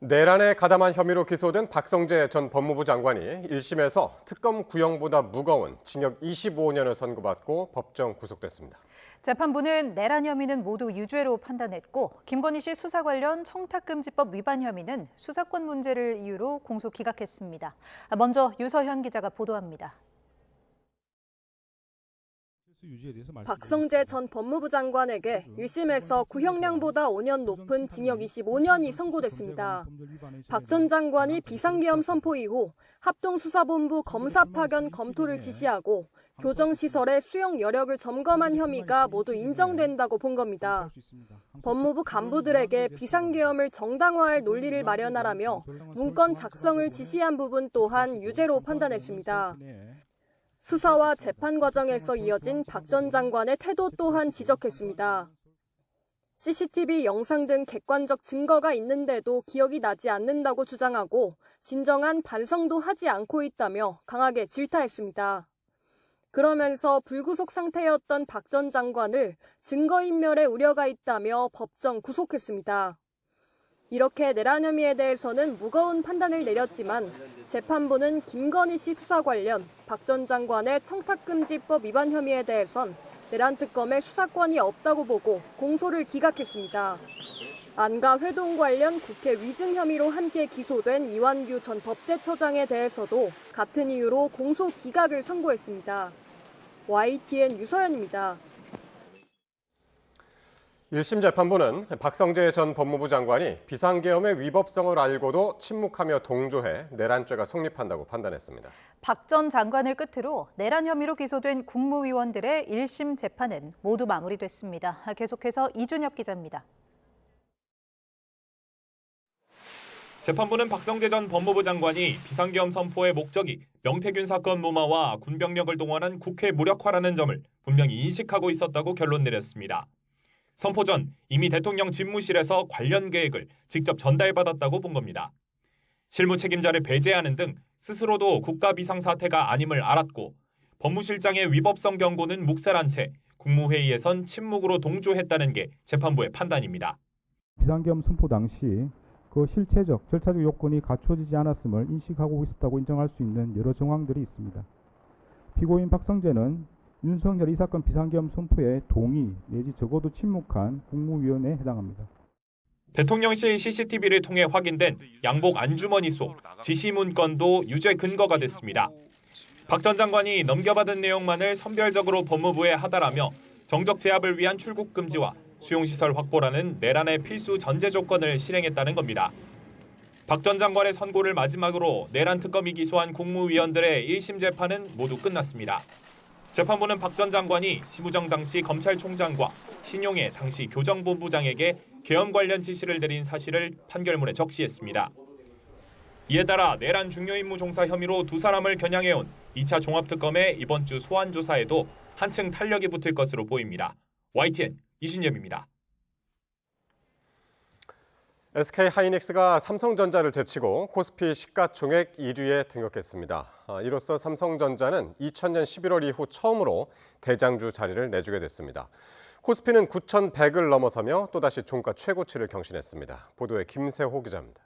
내란에 가담한 혐의로 기소된 박성재 전 법무부 장관이 1심에서 특검 구형보다 무거운 징역 25년을 선고받고 법정 구속됐습니다. 재판부는 내란 혐의는 모두 유죄로 판단했고 김건희 씨 수사 관련 청탁금지법 위반 혐의는 수사권 문제를 이유로 공소 기각했습니다. 먼저 유서현 기자가 보도합니다. 박성재 전 법무부 장관에게 1심에서 구형량보다 5년 높은 징역 25년이 선고됐습니다. 박 전 장관이 비상계엄 선포 이후 합동수사본부 검사 파견 검토를 지시하고 교정시설의 수용 여력을 점검한 혐의가 모두 인정된다고 본 겁니다. 법무부 간부들에게 비상계엄을 정당화할 논리를 마련하라며 문건 작성을 지시한 부분 또한 유죄로 판단했습니다. 수사와 재판 과정에서 이어진 박 전 장관의 태도 또한 지적했습니다. CCTV 영상 등 객관적 증거가 있는데도 기억이 나지 않는다고 주장하고 진정한 반성도 하지 않고 있다며 강하게 질타했습니다. 그러면서 불구속 상태였던 박 전 장관을 증거인멸의 우려가 있다며 법정 구속했습니다. 이렇게 내란 혐의에 대해서는 무거운 판단을 내렸지만 재판부는 김건희 씨 수사 관련 박 전 장관의 청탁금지법 위반 혐의에 대해선 내란 특검에 수사권이 없다고 보고 공소를 기각했습니다. 안가 회동 관련 국회 위증 혐의로 함께 기소된 이완규 전 법제처장에 대해서도 같은 이유로 공소 기각을 선고했습니다. YTN 유서연입니다. 1심 재판부는 박성재 전 법무부 장관이 비상계엄의 위법성을 알고도 침묵하며 동조해 내란죄가 성립한다고 판단했습니다. 박 전 장관을 끝으로 내란 혐의로 기소된 국무위원들의 1심 재판은 모두 마무리됐습니다. 계속해서 이준엽 기자입니다. 재판부는 박성재 전 법무부 장관이 비상계엄 선포의 목적이 명태균 사건 무마와 군병력을 동원한 국회 무력화라는 점을 분명히 인식하고 있었다고 결론 내렸습니다. 선포 전 이미 대통령 집무실에서 관련 계획을 직접 전달받았다고 본 겁니다. 실무 책임자를 배제하는 등 스스로도 국가 비상사태가 아님을 알았고 법무실장의 위법성 경고는 묵살한 채 국무회의에선 침묵으로 동조했다는 게 재판부의 판단입니다. 비상계엄 선포 당시 그 실체적, 절차적 요건이 갖춰지지 않았음을 인식하고 있었다고 인정할 수 있는 여러 정황들이 있습니다. 피고인 박성재는 윤석열 이 사건 비상계엄 선포에 동의 내지 적어도 침묵한 국무위원에 해당합니다. 대통령실 CCTV를 통해 확인된 양복 안주머니 속 지시 문건도 유죄 근거가 됐습니다. 박 전 장관이 넘겨받은 내용만을 선별적으로 법무부에 하달하며 정적 제압을 위한 출국 금지와 수용시설 확보라는 내란의 필수 전제 조건을 실행했다는 겁니다. 박 전 장관의 선고를 마지막으로 내란 특검이 기소한 국무위원들의 1심 재판은 모두 끝났습니다. 재판부는 박 전 장관이 심우정 당시 검찰총장과 신용해 당시 교정본부장에게 계엄 관련 지시를 내린 사실을 판결문에 적시했습니다. 이에 따라 내란 중요임무 종사 혐의로 두 사람을 겨냥해온 2차 종합특검의 이번 주 소환 조사에도 한층 탄력이 붙을 것으로 보입니다. YTN 이준엽입니다. SK하이닉스가 삼성전자를 제치고 코스피 시가총액 1위에 등극했습니다. 이로써 삼성전자는 2000년 11월 이후 처음으로 대장주 자리를 내주게 됐습니다. 코스피는 9,100을 넘어서며 또다시 종가 최고치를 경신했습니다. 보도에 김세호 기자입니다.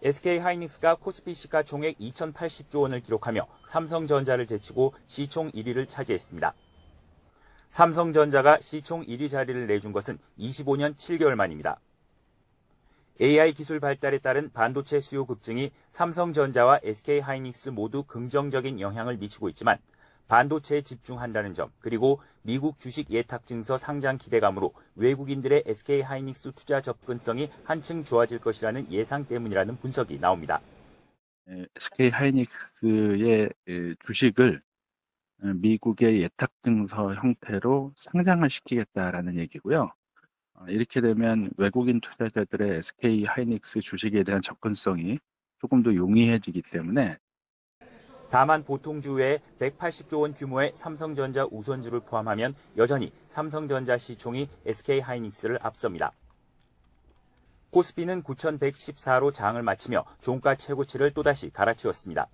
SK하이닉스가 코스피 시가총액 2,080조 원을 기록하며 삼성전자를 제치고 시총 1위를 차지했습니다. 삼성전자가 시총 1위 자리를 내준 것은 25년 7개월 만입니다. AI 기술 발달에 따른 반도체 수요 급증이 삼성전자와 SK하이닉스 모두 긍정적인 영향을 미치고 있지만 반도체에 집중한다는 점 그리고 미국 주식 예탁 증서 상장 기대감으로 외국인들의 SK하이닉스 투자 접근성이 한층 좋아질 것이라는 예상 때문이라는 분석이 나옵니다. SK하이닉스의 주식을 미국의 예탁증서 형태로 상장을 시키겠다라는 얘기고요. 이렇게 되면 외국인 투자자들의 SK하이닉스 주식에 대한 접근성이 조금 더 용이해지기 때문에 다만 보통주 외에 180조 원 규모의 삼성전자 우선주를 포함하면 여전히 삼성전자 시총이 SK하이닉스를 앞섭니다. 코스피는 9,114로 장을 마치며 종가 최고치를 또다시 갈아치웠습니다.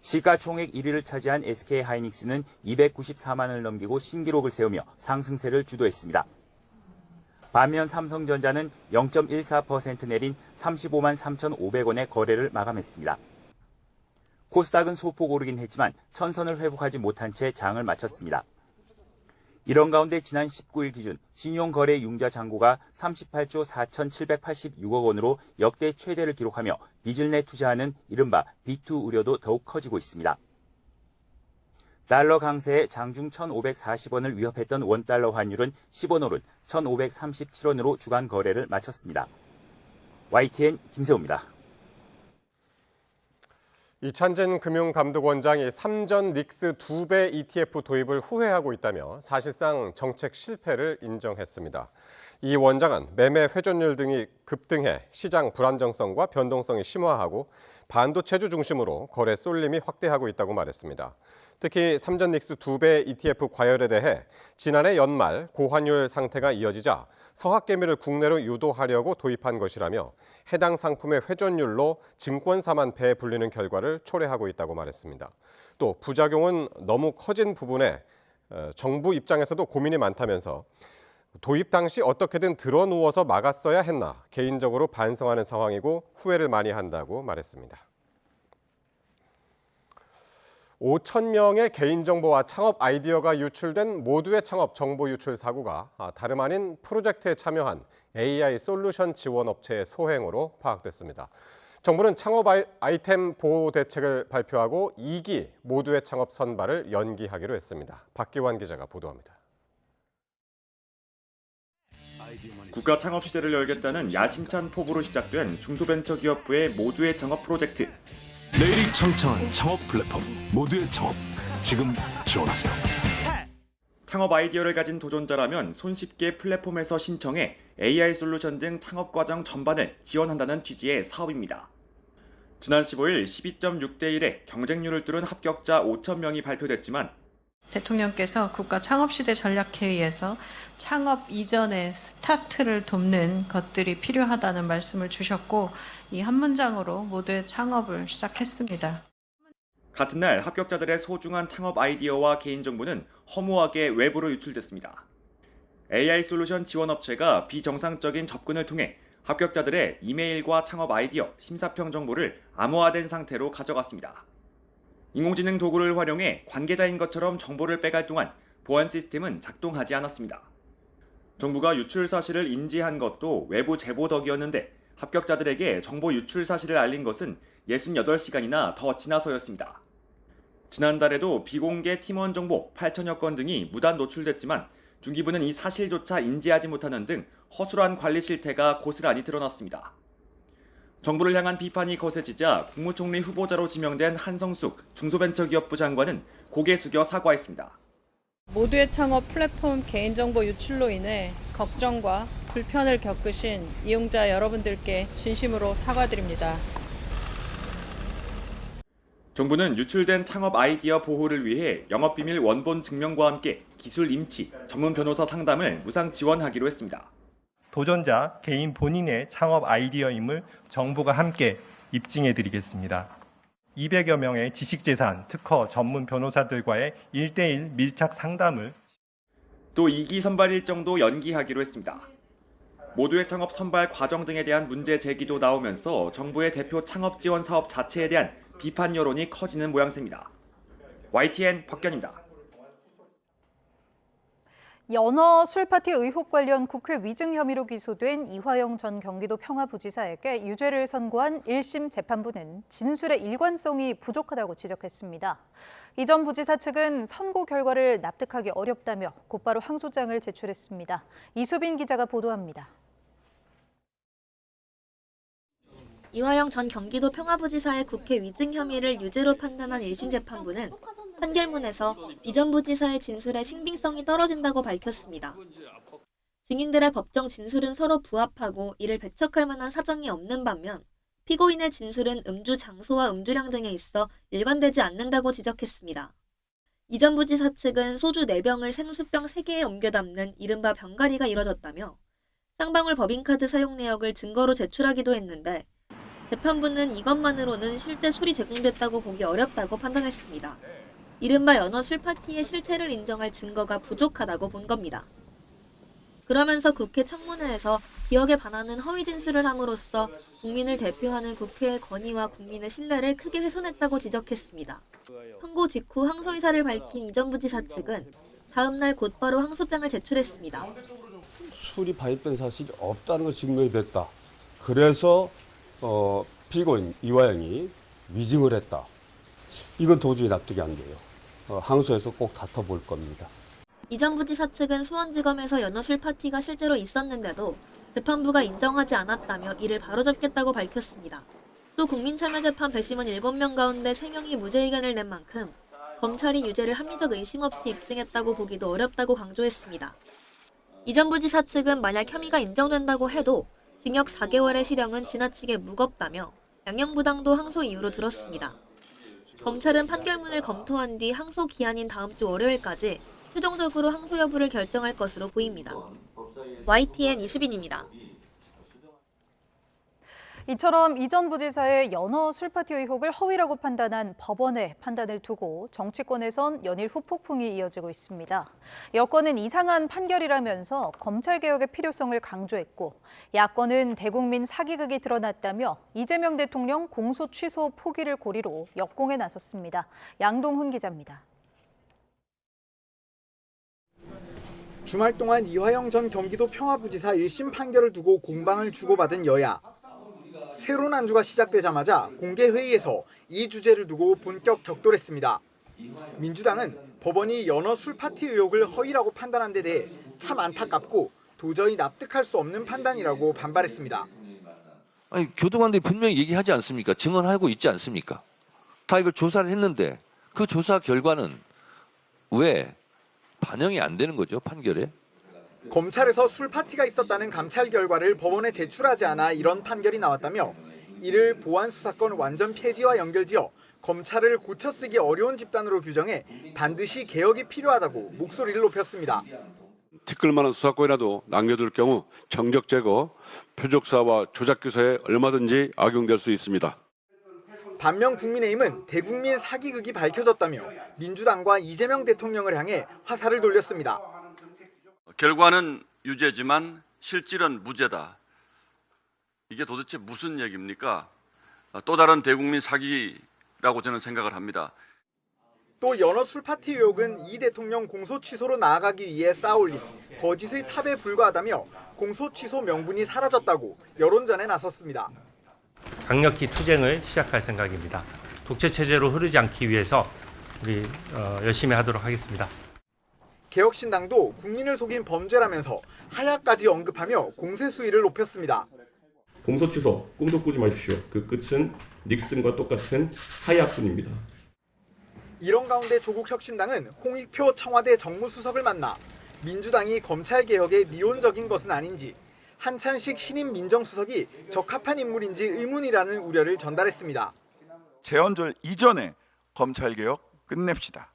시가총액 1위를 차지한 SK하이닉스는 294만을 넘기고 신기록을 세우며 상승세를 주도했습니다. 반면 삼성전자는 0.14% 내린 35만 3,500원의 거래를 마감했습니다. 코스닥은 소폭 오르긴 했지만 천선을 회복하지 못한 채 장을 마쳤습니다. 이런 가운데 지난 19일 기준 신용거래 융자 잔고가 38조 4,786억 원으로 역대 최대를 기록하며 빚을 내 투자하는 이른바 B2 우려도 더욱 커지고 있습니다. 달러 강세에 장중 1,540원을 위협했던 원달러 환율은 10원 오른 1,537원으로 주간 거래를 마쳤습니다. YTN 김세호입니다. 이찬진 금융감독원장이 3전 닉스 2배 ETF 도입을 후회하고 있다며 사실상 정책 실패를 인정했습니다. 이 원장은 매매 회전율 등이 급등해 시장 불안정성과 변동성이 심화하고 반도체주 중심으로 거래 쏠림이 확대하고 있다고 말했습니다. 특히 3전 닉스 2배 ETF 과열에 대해 지난해 연말 고환율 상태가 이어지자 서학개미를 국내로 유도하려고 도입한 것이라며 해당 상품의 회전율로 증권사만 배에 불리는 결과를 초래하고 있다고 말했습니다. 또 부작용은 너무 커진 부분에 정부 입장에서도 고민이 많다면서 도입 당시 어떻게든 드러누워서 막았어야 했나 개인적으로 반성하는 상황이고 후회를 많이 한다고 말했습니다. 5,000명의 개인정보와 창업 아이디어가 유출된 모두의 창업 정보 유출 사고가 다름 아닌 프로젝트에 참여한 AI 솔루션 지원 업체의 소행으로 파악됐습니다. 정부는 창업 아이템 보호 대책을 발표하고 2기 모두의 창업 선발을 연기하기로 했습니다. 박기환 기자가 보도합니다. 국가 창업 시대를 열겠다는 야심찬 포부로 시작된 중소벤처기업부의 모두의 창업 프로젝트. 내일이 창창한 창업 플랫폼 모두의 창업 지금 지원하세요. 창업 아이디어를 가진 도전자라면 손쉽게 플랫폼에서 신청해 AI 솔루션 등 창업 과정 전반을 지원한다는 취지의 사업입니다. 지난 15일 12.6대 1의 경쟁률을 뚫은 합격자 5,000명이 발표됐지만 대통령께서 국가 창업시대 전략회의에서 창업 이전의 스타트를 돕는 것들이 필요하다는 말씀을 주셨고 이 한 문장으로 모두의 창업을 시작했습니다. 같은 날 합격자들의 소중한 창업 아이디어와 개인정보는 허무하게 외부로 유출됐습니다. AI 솔루션 지원업체가 비정상적인 접근을 통해 합격자들의 이메일과 창업 아이디어, 심사평 정보를 암호화된 상태로 가져갔습니다. 인공지능 도구를 활용해 관계자인 것처럼 정보를 빼갈 동안 보안 시스템은 작동하지 않았습니다. 정부가 유출 사실을 인지한 것도 외부 제보 덕이었는데 합격자들에게 정보 유출 사실을 알린 것은 68시간이나 더 지나서였습니다. 지난달에도 비공개 팀원 정보 8천여 건 등이 무단 노출됐지만 중기부는 이 사실조차 인지하지 못하는 등 허술한 관리 실태가 고스란히 드러났습니다. 정부를 향한 비판이 거세지자 국무총리 후보자로 지명된 한성숙 중소벤처기업부 장관은 고개 숙여 사과했습니다. 모두의 창업 플랫폼 개인정보 유출로 인해 걱정과 불편을 겪으신 이용자 여러분들께 진심으로 사과드립니다. 정부는 유출된 창업 아이디어 보호를 위해 영업비밀 원본 증명과 함께 기술 임치, 전문 변호사 상담을 무상 지원하기로 했습니다. 도전자 개인 본인의 창업 아이디어임을 정부가 함께 입증해드리겠습니다. 200여 명의 지식재산, 특허, 전문 변호사들과의 1대1 밀착 상담을 또 2기 선발 일정도 연기하기로 했습니다. 모두의 창업 선발 과정 등에 대한 문제 제기도 나오면서 정부의 대표 창업 지원 사업 자체에 대한 비판 여론이 커지는 모양새입니다. YTN 박견입니다. 연어 술파티 의혹 관련 국회 위증 혐의로 기소된 이화영 전 경기도 평화부지사에게 유죄를 선고한 1심 재판부는 진술의 일관성이 부족하다고 지적했습니다. 이 전 부지사 측은 선고 결과를 납득하기 어렵다며 곧바로 항소장을 제출했습니다. 이수빈 기자가 보도합니다. 이화영 전 경기도 평화부지사의 국회 위증 혐의를 유죄로 판단한 1심 재판부는 판결문에서 이전 부지사의 진술의 신빙성이 떨어진다고 밝혔습니다. 증인들의 법정 진술은 서로 부합하고 이를 배척할 만한 사정이 없는 반면 피고인의 진술은 음주 장소와 음주량 등에 있어 일관되지 않는다고 지적했습니다. 이전 부지사 측은 소주 4병을 생수병 3개에 옮겨 담는 이른바 병가리가 이뤄졌다며 쌍방울 법인카드 사용 내역을 증거로 제출하기도 했는데 재판부는 이것만으로는 실제 술이 제공됐다고 보기 어렵다고 판단했습니다. 이른바 연어 술파티의 실체를 인정할 증거가 부족하다고 본 겁니다. 그러면서 국회 청문회에서 기억에 반하는 허위 진술을 함으로써 국민을 대표하는 국회의 권위와 국민의 신뢰를 크게 훼손했다고 지적했습니다. 선고 직후 항소 의사를 밝힌 이 전 부지사 측은 다음 날 곧바로 항소장을 제출했습니다. 술이 발입된 사실이 없다는 것이 증명이 됐다. 그래서 피고인 이화영이 위증을 했다. 이건 도저히 납득이 안 돼요. 항소에서 꼭 다퉈볼 겁니다. 이 전 부지사 측은 수원지검에서 연어술 파티가 실제로 있었는데도 재판부가 인정하지 않았다며 이를 바로잡겠다고 밝혔습니다. 또 국민참여재판 배심원 7명 가운데 3명이 무죄 의견을 낸 만큼 검찰이 유죄를 합리적 의심 없이 입증했다고 보기도 어렵다고 강조했습니다. 이 전 부지사 측은 만약 혐의가 인정된다고 해도 징역 4개월의 실형은 지나치게 무겁다며 양형부당도 항소 이유로 들었습니다. 검찰은 판결문을 검토한 뒤 항소 기한인 다음 주 월요일까지 최종적으로 항소 여부를 결정할 것으로 보입니다. YTN 이수빈입니다. 이처럼 이 전 부지사의 연어 술파티 의혹을 허위라고 판단한 법원의 판단을 두고 정치권에선 연일 후폭풍이 이어지고 있습니다. 여권은 이상한 판결이라면서 검찰개혁의 필요성을 강조했고, 야권은 대국민 사기극이 드러났다며 이재명 대통령 공소 취소 포기를 고리로 역공에 나섰습니다. 양동훈 기자입니다. 주말 동안 이화영 전 경기도 평화부지사 1심 판결을 두고 공방을 주고받은 여야. 새로운 한 주가 시작되자마자 공개회의에서 이 주제를 두고 본격 격돌했습니다. 민주당은 법원이 연어 술파티 의혹을 허위라고 판단한 데 대해 참 안타깝고 도저히 납득할 수 없는 판단이라고 반발했습니다. 아니, 교도관들이 분명히 얘기하지 않습니까? 증언하고 있지 않습니까? 다 이걸 조사를 했는데 그 조사 결과는 왜 반영이 안 되는 거죠, 판결에? 검찰에서 술파티가 있었다는 감찰 결과를 법원에 제출하지 않아 이런 판결이 나왔다며 이를 보안수사권 완전 폐지와 연결지어 검찰을 고쳐쓰기 어려운 집단으로 규정해 반드시 개혁이 필요하다고 목소리를 높였습니다. 티끌만한 수사권이라도 남겨둘 경우 정적 제거, 표적사와 조작기소에 얼마든지 악용될 수 있습니다. 반면 국민의힘은 대국민 사기극이 밝혀졌다며 민주당과 이재명 대통령을 향해 화살을 돌렸습니다. 결과는 유죄지만 실질은 무죄다. 이게 도대체 무슨 얘기입니까? 또 다른 대국민 사기라고 저는 생각을 합니다. 또 연어 술파티 의혹은 이 대통령 공소 취소로 나아가기 위해 쌓아올린 거짓의 탑에 불과하다며 공소 취소 명분이 사라졌다고 여론전에 나섰습니다. 강력히 투쟁을 시작할 생각입니다. 독재 체제로 흐르지 않기 위해서 우리 열심히 하도록 하겠습니다. 개혁신당도 국민을 속인 범죄라면서 하야까지 언급하며 공세 수위를 높였습니다. 공소 취소 꿈도 꾸지 마십시오. 그 끝은 닉슨과 똑같은 하야뿐입니다. 이런 가운데 조국 혁신당은 홍익표 청와대 정무수석을 만나 민주당이 검찰개혁에 미온적인 것은 아닌지, 한찬식 신임 민정수석이 적합한 인물인지 의문이라는 우려를 전달했습니다. 재헌절 이전에 검찰개혁 끝냅시다.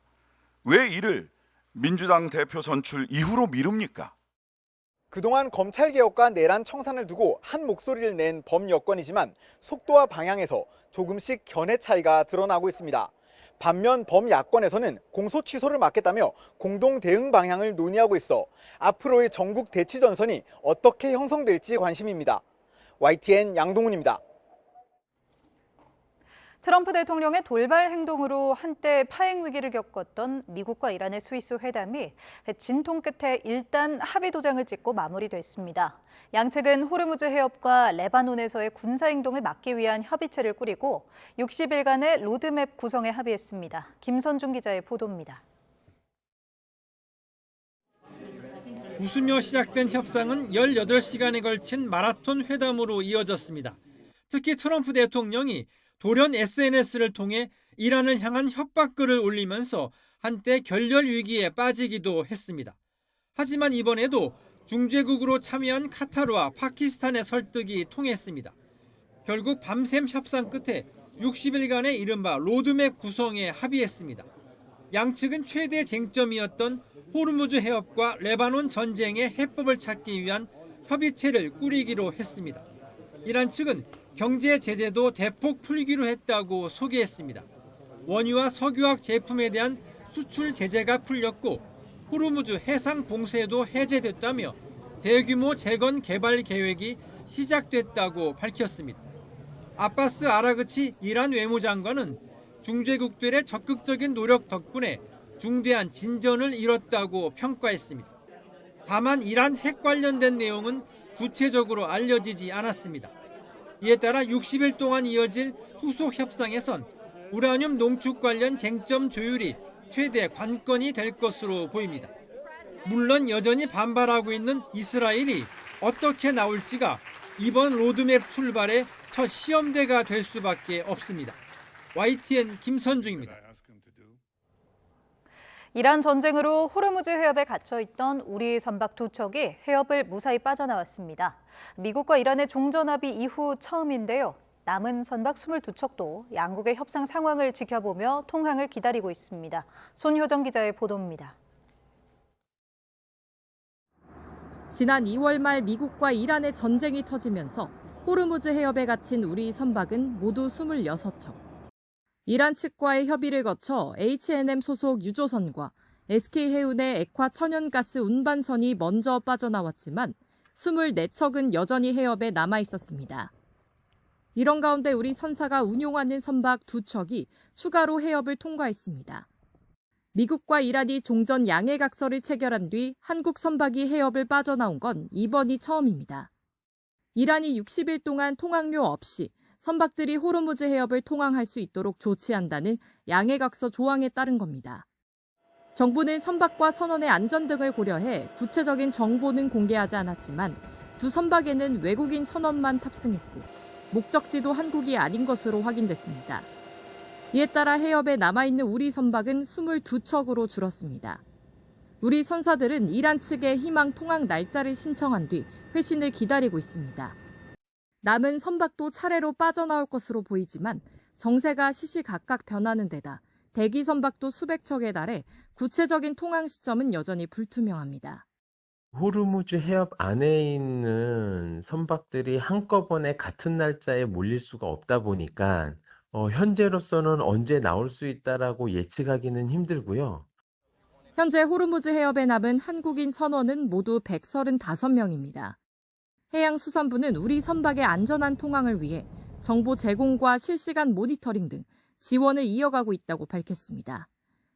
왜 이를 민주당 대표 선출 이후로 미룹니까? 그동안 검찰개혁과 내란 청산을 두고 한 목소리를 낸 범여권이지만 속도와 방향에서 조금씩 견해 차이가 드러나고 있습니다. 반면 범야권에서는 공소 취소를 막겠다며 공동 대응 방향을 논의하고 있어 앞으로의 전국 대치 전선이 어떻게 형성될지 관심입니다. YTN 양동훈입니다. 트럼프 대통령의 돌발 행동으로 한때 파행 위기를 겪었던 미국과 이란의 스위스 회담이 진통 끝에 일단 합의 도장을 찍고 마무리됐습니다. 양측은 호르무즈 해협과 레바논에서의 군사행동을 막기 위한 협의체를 꾸리고 60일간의 로드맵 구성에 합의했습니다. 김선중 기자의 보도입니다. 웃으며 시작된 협상은 18시간에 걸친 마라톤 회담으로 이어졌습니다. 특히 트럼프 대통령이 돌연 SNS를 통해 이란을 향한 협박글을 올리면서 한때 결렬 위기에 빠지기도 했습니다. 하지만 이번에도 중재국으로 참여한 카타르와 파키스탄의 설득이 통했습니다. 결국 밤샘 협상 끝에 60일간의 이른바 로드맵 구성에 합의했습니다. 양측은 최대 쟁점이었던 호르무즈 해협과 레바논 전쟁의 해법을 찾기 위한 협의체를 꾸리기로 했습니다. 이란 측은 경제 제재도 대폭 풀기로 했다고 소개했습니다. 원유와 석유화학 제품에 대한 수출 제재가 풀렸고 호르무즈 해상 봉쇄도 해제됐다며 대규모 재건 개발 계획이 시작됐다고 밝혔습니다. 아바스 아라그치 이란 외무장관은 중재국들의 적극적인 노력 덕분에 중대한 진전을 이뤘다고 평가했습니다. 다만 이란 핵 관련된 내용은 구체적으로 알려지지 않았습니다. 이에 따라 60일 동안 이어질 후속 협상에선 우라늄 농축 관련 쟁점 조율이 최대 관건이 될 것으로 보입니다. 물론 여전히 반발하고 있는 이스라엘이 어떻게 나올지가 이번 로드맵 출발의 첫 시험대가 될 수밖에 없습니다. YTN 김선중입니다. 이란 전쟁으로 호르무즈 해협에 갇혀있던 우리 선박 2척이 해협을 무사히 빠져나왔습니다. 미국과 이란의 종전합의 이후 처음인데요. 남은 선박 22척도 양국의 협상 상황을 지켜보며 통항을 기다리고 있습니다. 손효정 기자의 보도입니다. 지난 2월 말 미국과 이란의 전쟁이 터지면서 호르무즈 해협에 갇힌 우리 선박은 모두 26척. 이란 측과의 협의를 거쳐 H&M 소속 유조선과 SK해운의 액화 천연가스 운반선이 먼저 빠져나왔지만 24척은 여전히 해협에 남아 있었습니다. 이런 가운데 우리 선사가 운용하는 선박 2척이 추가로 해협을 통과했습니다. 미국과 이란이 종전 양해각서를 체결한 뒤 한국 선박이 해협을 빠져나온 건 이번이 처음입니다. 이란이 60일 동안 통항료 없이 선박들이 호르무즈 해협을 통항할 수 있도록 조치한다는 양해각서 조항에 따른 겁니다. 정부는 선박과 선원의 안전 등을 고려해 구체적인 정보는 공개하지 않았지만 두 선박에는 외국인 선원만 탑승했고 목적지도 한국이 아닌 것으로 확인됐습니다. 이에 따라 해협에 남아있는 우리 선박은 22척으로 줄었습니다. 우리 선사들은 이란 측에 희망 통항 날짜를 신청한 뒤 회신을 기다리고 있습니다. 남은 선박도 차례로 빠져나올 것으로 보이지만 정세가 시시각각 변하는 데다 대기 선박도 수백 척에 달해 구체적인 통항 시점은 여전히 불투명합니다. 호르무즈 해협 안에 있는 선박들이 한꺼번에 같은 날짜에 몰릴 수가 없다 보니까 현재로서는 언제 나올 수 있다라고 예측하기는 힘들고요. 현재 호르무즈 해협에 남은 한국인 선원은 모두 135명입니다. 해양수산부는 우리 선박의 안전한 통항을 위해 정보 제공과 실시간 모니터링 등 지원을 이어가고 있다고 밝혔습니다.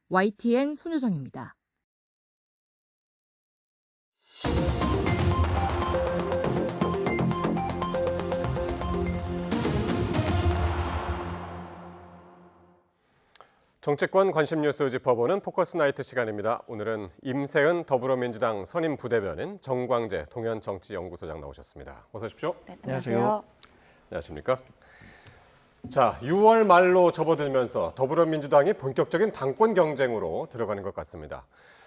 YTN 손효정입니다. 정치권 관심 뉴스 짚어보는 포커스 나이트 시간입니다. 오늘은 임세은 더불어민주당 선임 부대변인, 정광재 동현정치연구소장 나오셨습니다. 어서 오십시오. 네, 안녕하세요. 안녕하십니까? 자, 6월 말로 접어들면서 더불어민주당이 본격적인 당권 경쟁으로 들어가는 것 같습니다.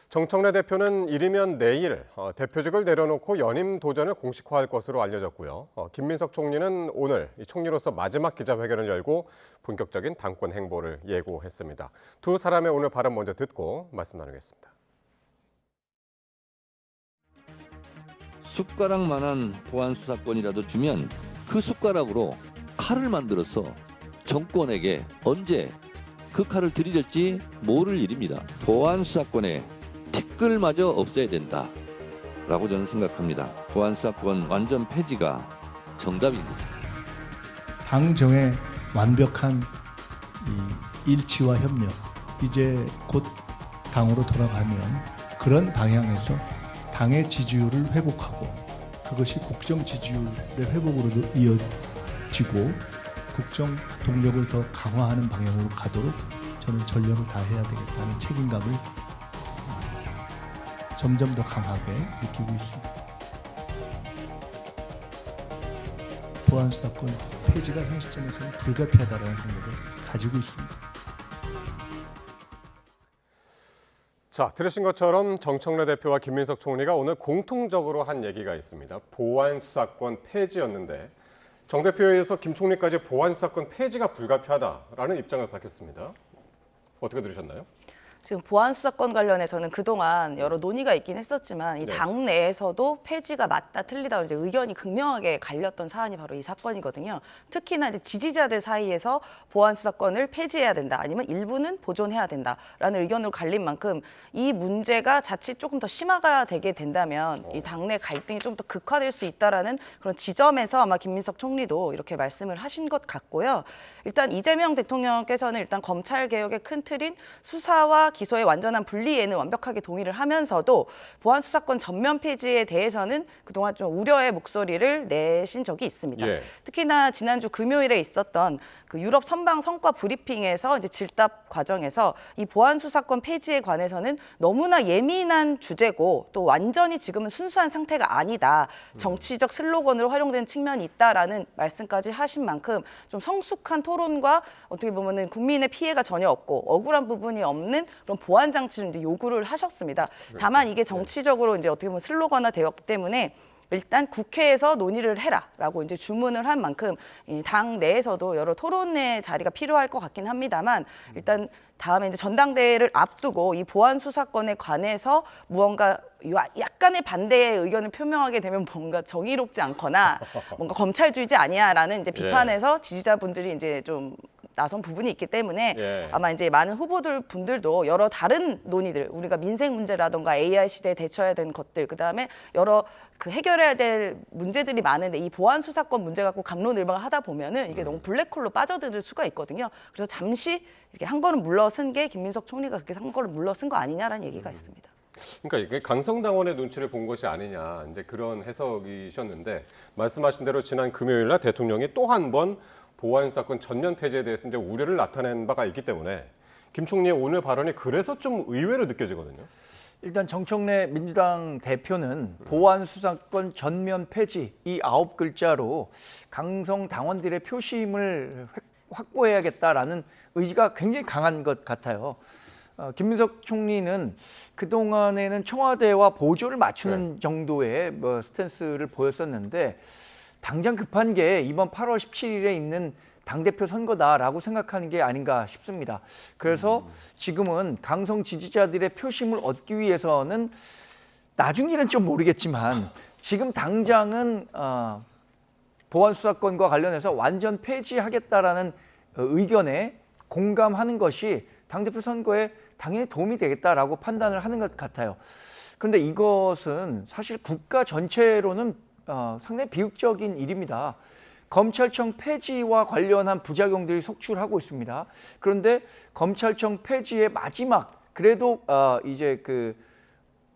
정청래 대표는 이르면 내일 대표직을 내려놓고 연임 도전을 공식화할 것으로 알려졌고요. 김민석 총리는 오늘 총리로서 마지막 기자회견을 열고 본격적인 당권 행보를 예고했습니다. 두 사람의 오늘 발언 먼저 듣고 말씀 나누겠습니다. 숟가락만한 보안 수사권이라도 주면 그 숟가락으로 칼을 만들어서 정권에게 언제 그 칼을 들이댈지 모를 일입니다. 보안 수사권에 티끌마저 없애야 된다라고 저는 생각합니다. 보안 수사권 완전 폐지가 정답입니다. 당정의 완벽한 일치와 협력, 이제 곧 당으로 돌아가면 그런 방향에서 당의 지지율을 회복하고 그것이 국정 지지율의 회복으로도 이어지고 국정 동력을 더 강화하는 방향으로 가도록 저는 전력을 다해야 되겠다는 책임감을 점점 더 강하게 느끼고 있습니다. 보안 수사권 폐지가 현 시점에서는 불가피하다는 생각을 가지고 있습니다. 자, 들으신 것처럼 정청래 대표와 김민석 총리가 오늘 공통적으로 한 얘기가 있습니다. 보안 수사권 폐지였는데 정 대표에 의해서 김 총리까지 보안 수사권 폐지가 불가피하다라는 입장을 밝혔습니다. 어떻게 들으셨나요? 지금 보안 수사권 관련해서는 그동안 여러 논의가 있긴 했었지만 이 당 내에서도 폐지가 맞다 틀리다 이제 의견이 극명하게 갈렸던 사안이 바로 이 사건이거든요. 특히나 이제 지지자들 사이에서 보안 수사권을 폐지해야 된다 아니면 일부는 보존해야 된다라는 의견으로 갈린 만큼 이 문제가 자칫 조금 더 심화가 되게 된다면 이 당내 갈등이 좀 더 극화될 수 있다라는 그런 지점에서 아마 김민석 총리도 이렇게 말씀을 하신 것 같고요. 일단 이재명 대통령께서는 일단 검찰 개혁의 큰 틀인 수사와 기소의 완전한 분리에는 완벽하게 동의를 하면서도 보안 수사권 전면 폐지에 대해서는 그동안 좀 우려의 목소리를 내신 적이 있습니다. 특히나 지난주 금요일에 있었던 그 유럽 선방 성과 브리핑에서 이제 질답 과정에서 이 보안 수사권 폐지에 관해서는 너무나 예민한 주제고 또 완전히 지금은 순수한 상태가 아니다. 정치적 슬로건으로 활용된 측면이 있다라는 말씀까지 하신 만큼 좀 성숙한 토론과 어떻게 보면은 국민의 피해가 전혀 없고 억울한 부분이 없는 그런 보안 장치를 이제 요구를 하셨습니다. 다만 이게 정치적으로 이제 어떻게 보면 슬로건화 되었기 때문에 일단 국회에서 논의를 해라라고 이제 주문을 한 만큼 이 당 내에서도 여러 토론의 자리가 필요할 것 같긴 합니다만 일단 다음에 이제 전당대회를 앞두고 이 보안 수사권에 관해서 무언가 약간의 반대의 의견을 표명하게 되면 뭔가 정의롭지 않거나 뭔가 검찰주의지 아니야라는 이제 비판에서 지지자분들이 이제 좀 나선 부분이 있기 때문에 아마 이제 많은 후보들 분들도 여러 다른 논의들 우리가 민생 문제라던가 AI 시대에 대처해야 되는 것들 그다음에 여러 그 해결해야 될 문제들이 많은데 이 보안 수사권 문제 갖고 갑론을박을 하다 보면은 이게 너무 블랙홀로 빠져들 수가 있거든요. 그래서 잠시 이렇게 한 걸음 물러선 게 김민석 총리가 그렇게 한 걸음 물러선 거 아니냐라는 얘기가 있습니다. 그러니까 이게 강성당원의 눈치를 본 것이 아니냐 이제 그런 해석이셨는데 말씀하신 대로 지난 금요일 날 대통령이 또 한 번 보안 수사권 전면 폐지에 대해서 이제 우려를 나타낸 바가 있기 때문에 김 총리의 오늘 발언이 그래서 좀 의외로 느껴지거든요. 일단 정청래 민주당 대표는 보안 수사권 전면 폐지 이 9글자로 강성 당원들의 표심을 확보해야겠다라는 의지가 굉장히 강한 것 같아요. 김민석 총리는 그동안에는 청와대와 보조를 맞추는 정도의 스탠스를 보였었는데 당장 급한 게 이번 8월 17일에 있는 당대표 선거다라고 생각하는 게 아닌가 싶습니다. 그래서 지금은 강성 지지자들의 표심을 얻기 위해서는 나중에는 좀 모르겠지만 지금 당장은 보안 수사권과 관련해서 완전 폐지하겠다라는 의견에 공감하는 것이 당대표 선거에 당연히 도움이 되겠다라고 판단을 하는 것 같아요. 그런데 이것은 사실 국가 전체로는 상당히 비극적인 일입니다. 검찰청 폐지와 관련한 부작용들이 속출하고 있습니다. 그런데 검찰청 폐지의 마지막 그래도 이제 그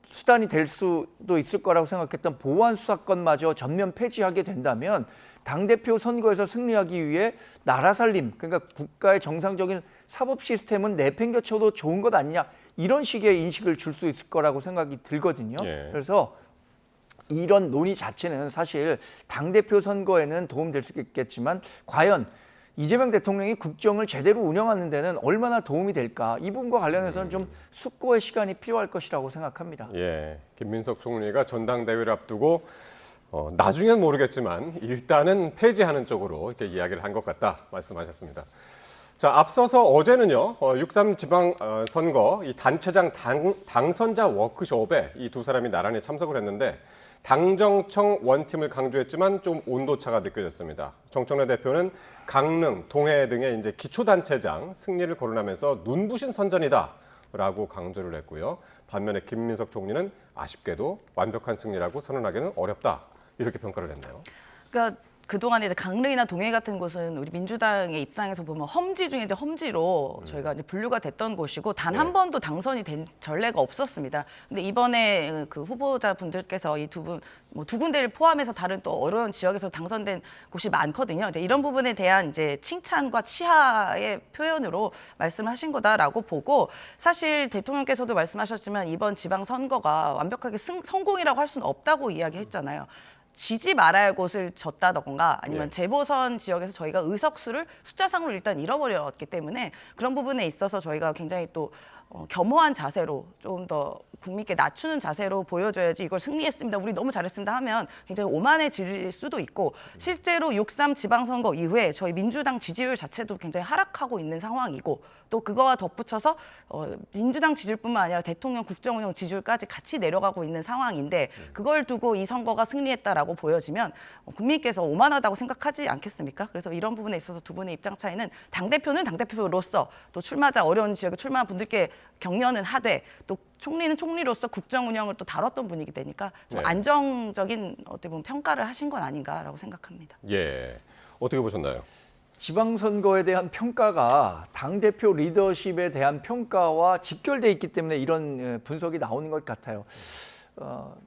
수단이 될 수도 있을 거라고 생각했던 보안 수사권마저 전면 폐지하게 된다면 당대표 선거에서 승리하기 위해 나라 살림, 그러니까 국가의 정상적인 사법 시스템은 내팽겨쳐도 좋은 것 아니냐 이런 식의 인식을 줄 수 있을 거라고 생각이 들거든요. 그래서 이런 논의 자체는 사실 당대표 선거에는 도움될 수 있겠지만 과연 이재명 대통령이 국정을 제대로 운영하는 데는 얼마나 도움이 될까 이 부분과 관련해서는 좀 숙고의 시간이 필요할 것이라고 생각합니다. 김민석 총리가 전당대회를 앞두고 나중엔 모르겠지만 일단은 폐지하는 쪽으로 이렇게 이야기를 한 것 같다 말씀하셨습니다. 자, 앞서서 어제는요, 6.3 지방선거 이 단체장 당선자 워크숍에 이 두 사람이 나란히 참석을 했는데 당정청 원팀을 강조했지만 좀 온도차가 느껴졌습니다. 정청래 대표는 강릉, 동해 등의 이제 기초단체장 승리를 거론하면서 눈부신 선전이다라고 강조를 했고요. 반면에 김민석 총리는 아쉽게도 완벽한 승리라고 선언하기는 어렵다 이렇게 평가를 했네요. 그러니까 그동안에 이제 강릉이나 동해 같은 곳은 우리 민주당의 입장에서 보면 험지 중에 이제 험지로 저희가 이제 분류가 됐던 곳이고 단 한 번도 당선이 된 전례가 없었습니다. 근데 이번에 그 후보자분들께서 이 두 분, 뭐 두 군데를 포함해서 다른 또 어려운 지역에서 당선된 곳이 많거든요. 이제 이런 부분에 대한 이제 칭찬과 치하의 표현으로 말씀을 하신 거다라고 보고 사실 대통령께서도 말씀하셨지만 이번 지방 선거가 완벽하게 성공이라고 할 수는 없다고 이야기했잖아요. 지지 말아야 할 곳을 졌다던가 아니면 재보선 지역에서 저희가 의석수를 숫자상으로 일단 잃어버렸기 때문에 그런 부분에 있어서 저희가 굉장히 또 겸허한 자세로 좀 더 국민께 낮추는 자세로 보여줘야지 이걸 승리했습니다, 우리 너무 잘했습니다 하면 굉장히 오만해질 수도 있고 실제로 6.3 지방선거 이후에 저희 민주당 지지율 자체도 굉장히 하락하고 있는 상황이고 또 그거와 덧붙여서 민주당 지지율뿐만 아니라 대통령 국정운영 지지율까지 같이 내려가고 있는 상황인데 그걸 두고 이 선거가 승리했다라고 보여지면 국민께서 오만하다고 생각하지 않겠습니까? 그래서 이런 부분에 있어서 두 분의 입장 차이는 당대표는 당대표로서 또 출마자 어려운 지역에 출마한 분들께 격려는 하되 또 총리는 총리로서 국정 운영을 또 다뤘던 분이기 되니까 좀 네. 안정적인 어떻게 보면 평가를 하신 건 아닌가라고 생각합니다. 예, 어떻게 보셨나요? 지방선거에 대한 평가가 당대표 리더십에 대한 평가와 직결돼 있기 때문에 이런 분석이 나오는 것 같아요.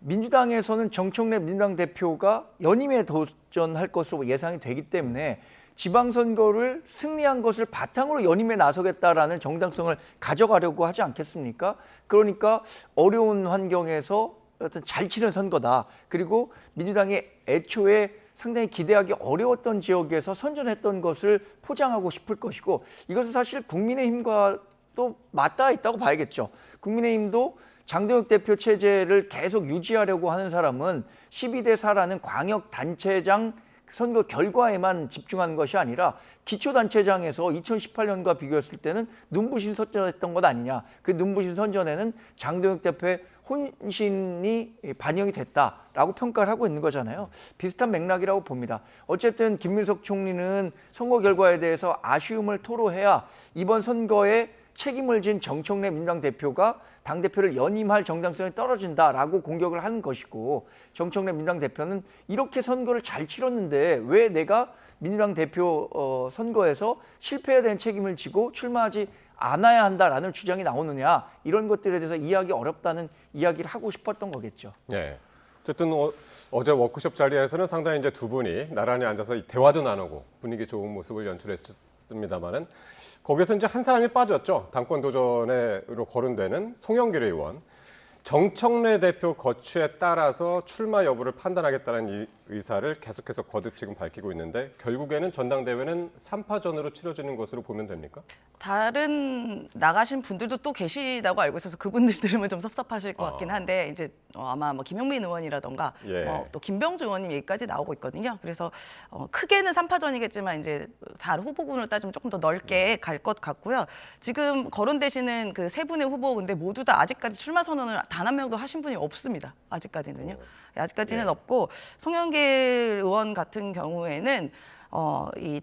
민주당에서는 정청래 민주당 대표가 연임에 도전할 것으로 예상이 되기 때문에 지방선거를 승리한 것을 바탕으로 연임에 나서겠다라는 정당성을 가져가려고 하지 않겠습니까? 그러니까 어려운 환경에서 어떤 잘 치른 선거다. 그리고 민주당이 애초에 상당히 기대하기 어려웠던 지역에서 선전했던 것을 포장하고 싶을 것이고 이것은 사실 국민의힘과 또 맞닿아 있다고 봐야겠죠. 국민의힘도 장동혁 대표 체제를 계속 유지하려고 하는 사람은 12대 4라는 광역단체장 선거 결과에만 집중하는 것이 아니라 기초단체장에서 2018년과 비교했을 때는 눈부신 선전했던 것 아니냐. 그 눈부신 선전에는 장동혁 대표의 혼신이 반영이 됐다라고 평가를 하고 있는 거잖아요. 비슷한 맥락이라고 봅니다. 어쨌든 김민석 총리는 선거 결과에 대해서 아쉬움을 토로해야 이번 선거에 책임을 진 정청래 민주당 대표가 당대표를 연임할 정당성이 떨어진다라고 공격을 하는 것이고 정청래 민주당 대표는 이렇게 선거를 잘 치렀는데 왜 내가 민주당 대표 선거에서 실패에 대한 책임을 지고 출마하지 않아야 한다라는 주장이 나오느냐 이런 것들에 대해서 이해하기 어렵다는 이야기를 하고 싶었던 거겠죠. 네. 어쨌든 어제 워크숍 자리에서는 상당히 이제 두 분이 나란히 앉아서 대화도 나누고 분위기 좋은 모습을 연출했습니다만은 거기서 이제 한 사람이 빠졌죠. 당권 도전으로 거론되는 송영길 의원. 정청래 대표 거취에 따라서 출마 여부를 판단하겠다는 이 의사를 계속해서 거듭 지금 밝히고 있는데 결국에는 전당대회는 3파전으로 치러지는 것으로 보면 됩니까? 다른 나가신 분들도 또 계시다고 알고 있어서 그분들 들으면 좀 섭섭하실 것 같긴 한데 이제 아마 뭐 김용민 의원이라던가 또 김병주 의원님 얘기까지 나오고 있거든요. 그래서 크게는 3파전이겠지만 이제 다른 후보군을 따지면 조금 더 넓게 갈 것 같고요. 지금 거론되시는 그 세 분의 후보 근데 모두 다 아직까지 출마 선언을 단 한 명도 하신 분이 없습니다. 아직까지는요. 아직까지는 없고 송영길 의원 같은 경우에는 이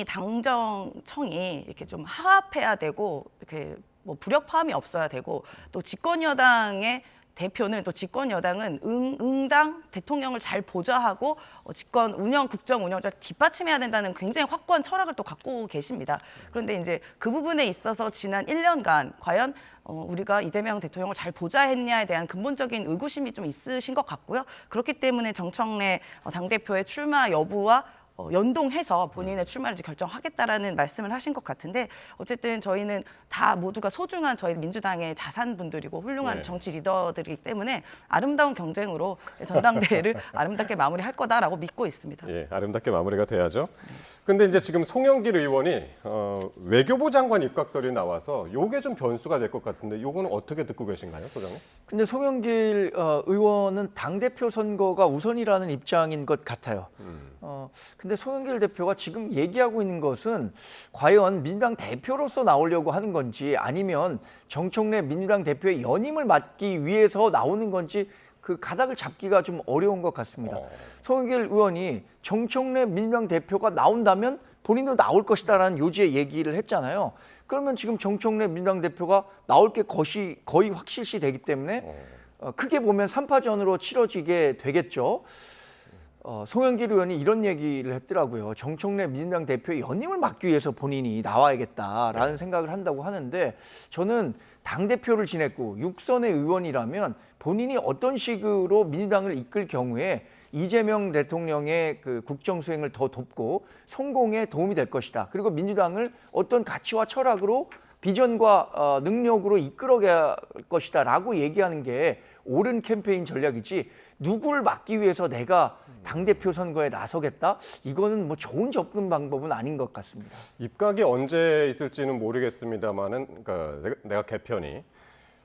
당정청이 이렇게 좀 화합해야 되고 이렇게 뭐 불협화음이 없어야 되고 또 집권 여당의 대표는 또 집권 여당은 응당 대통령을 잘 보좌하고 집권 운영 국정 운영을 뒷받침해야 된다는 굉장히 확고한 철학을 또 갖고 계십니다. 그런데 이제 그 부분에 있어서 지난 1년간 과연 우리가 이재명 대통령을 잘 보좌했냐에 대한 근본적인 의구심이 좀 있으신 것 같고요. 그렇기 때문에 정청래 당대표의 출마 여부와 연동해서 본인의 출마를 결정하겠다라는 말씀을 하신 것 같은데 어쨌든 저희는 다 모두가 소중한 저희 민주당의 자산분들이고 훌륭한 정치 리더들이기 때문에 아름다운 경쟁으로 전당대회를 아름답게 마무리할 거다라고 믿고 있습니다. 예, 아름답게 마무리가 돼야죠. 근데 이제 지금 송영길 의원이 외교부 장관 입각설이 나와서 요게 좀 변수가 될 것 같은데 요거는 어떻게 듣고 계신가요, 소장님? 근데 송영길 의원은 당대표 선거가 우선이라는 입장인 것 같아요. 근데 송영길 대표가 지금 얘기하고 있는 것은 과연 민주당 대표로서 나오려고 하는 건지 아니면 정청래 민주당 대표의 연임을 맡기 위해서 나오는 건지 그 가닥을 잡기가 좀 어려운 것 같습니다. 송영길 의원이 정청래 민주당 대표가 나온다면 본인도 나올 것이다라는 요지의 얘기를 했잖아요. 그러면 지금 정청래 민주당 대표가 나올 게 거의 확실시 되기 때문에 크게 보면 3파전으로 치러지게 되겠죠. 송영길 의원이 이런 얘기를 했더라고요. 정청래 민주당 대표의 연임을 막기 위해서 본인이 나와야겠다라는 생각을 한다고 하는데 저는 당대표를 지냈고 6선의 의원이라면 본인이 어떤 식으로 민주당을 이끌 경우에 이재명 대통령의 그 국정 수행을 더 돕고 성공에 도움이 될 것이다. 그리고 민주당을 어떤 가치와 철학으로 비전과 능력으로 이끌어갈 것이다라고 얘기하는 게 옳은 캠페인 전략이지 누구를 막기 위해서 내가 당대표 선거에 나서겠다? 이거는 뭐 좋은 접근 방법은 아닌 것 같습니다. 입각이 언제 있을지는 모르겠습니다만은 그러니까 내가 개편이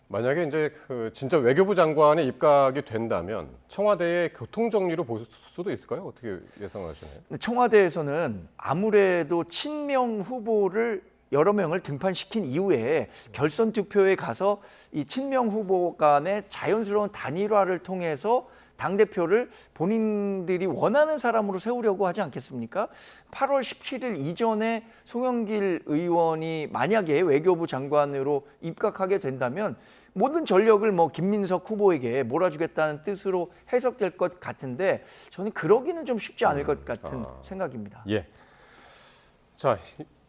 만약에 이제 진짜 외교부 장관의 입각이 된다면 청와대의 교통 정리로 볼 수도 있을까요? 어떻게 예상하시나요? 청와대에서는 아무래도 친명 후보를 여러 명을 등판시킨 이후에 결선 투표에 가서 이 친명 후보 간의 자연스러운 단일화를 통해서 당대표를 본인들이 원하는 사람으로 세우려고 하지 않겠습니까? 8월 17일 이전에 송영길 의원이 만약에 외교부 장관으로 입각하게 된다면 모든 전력을 뭐 김민석 후보에게 몰아주겠다는 뜻으로 해석될 것 같은데 저는 그러기는 좀 쉽지 않을 것 같은 생각입니다. 예. 자,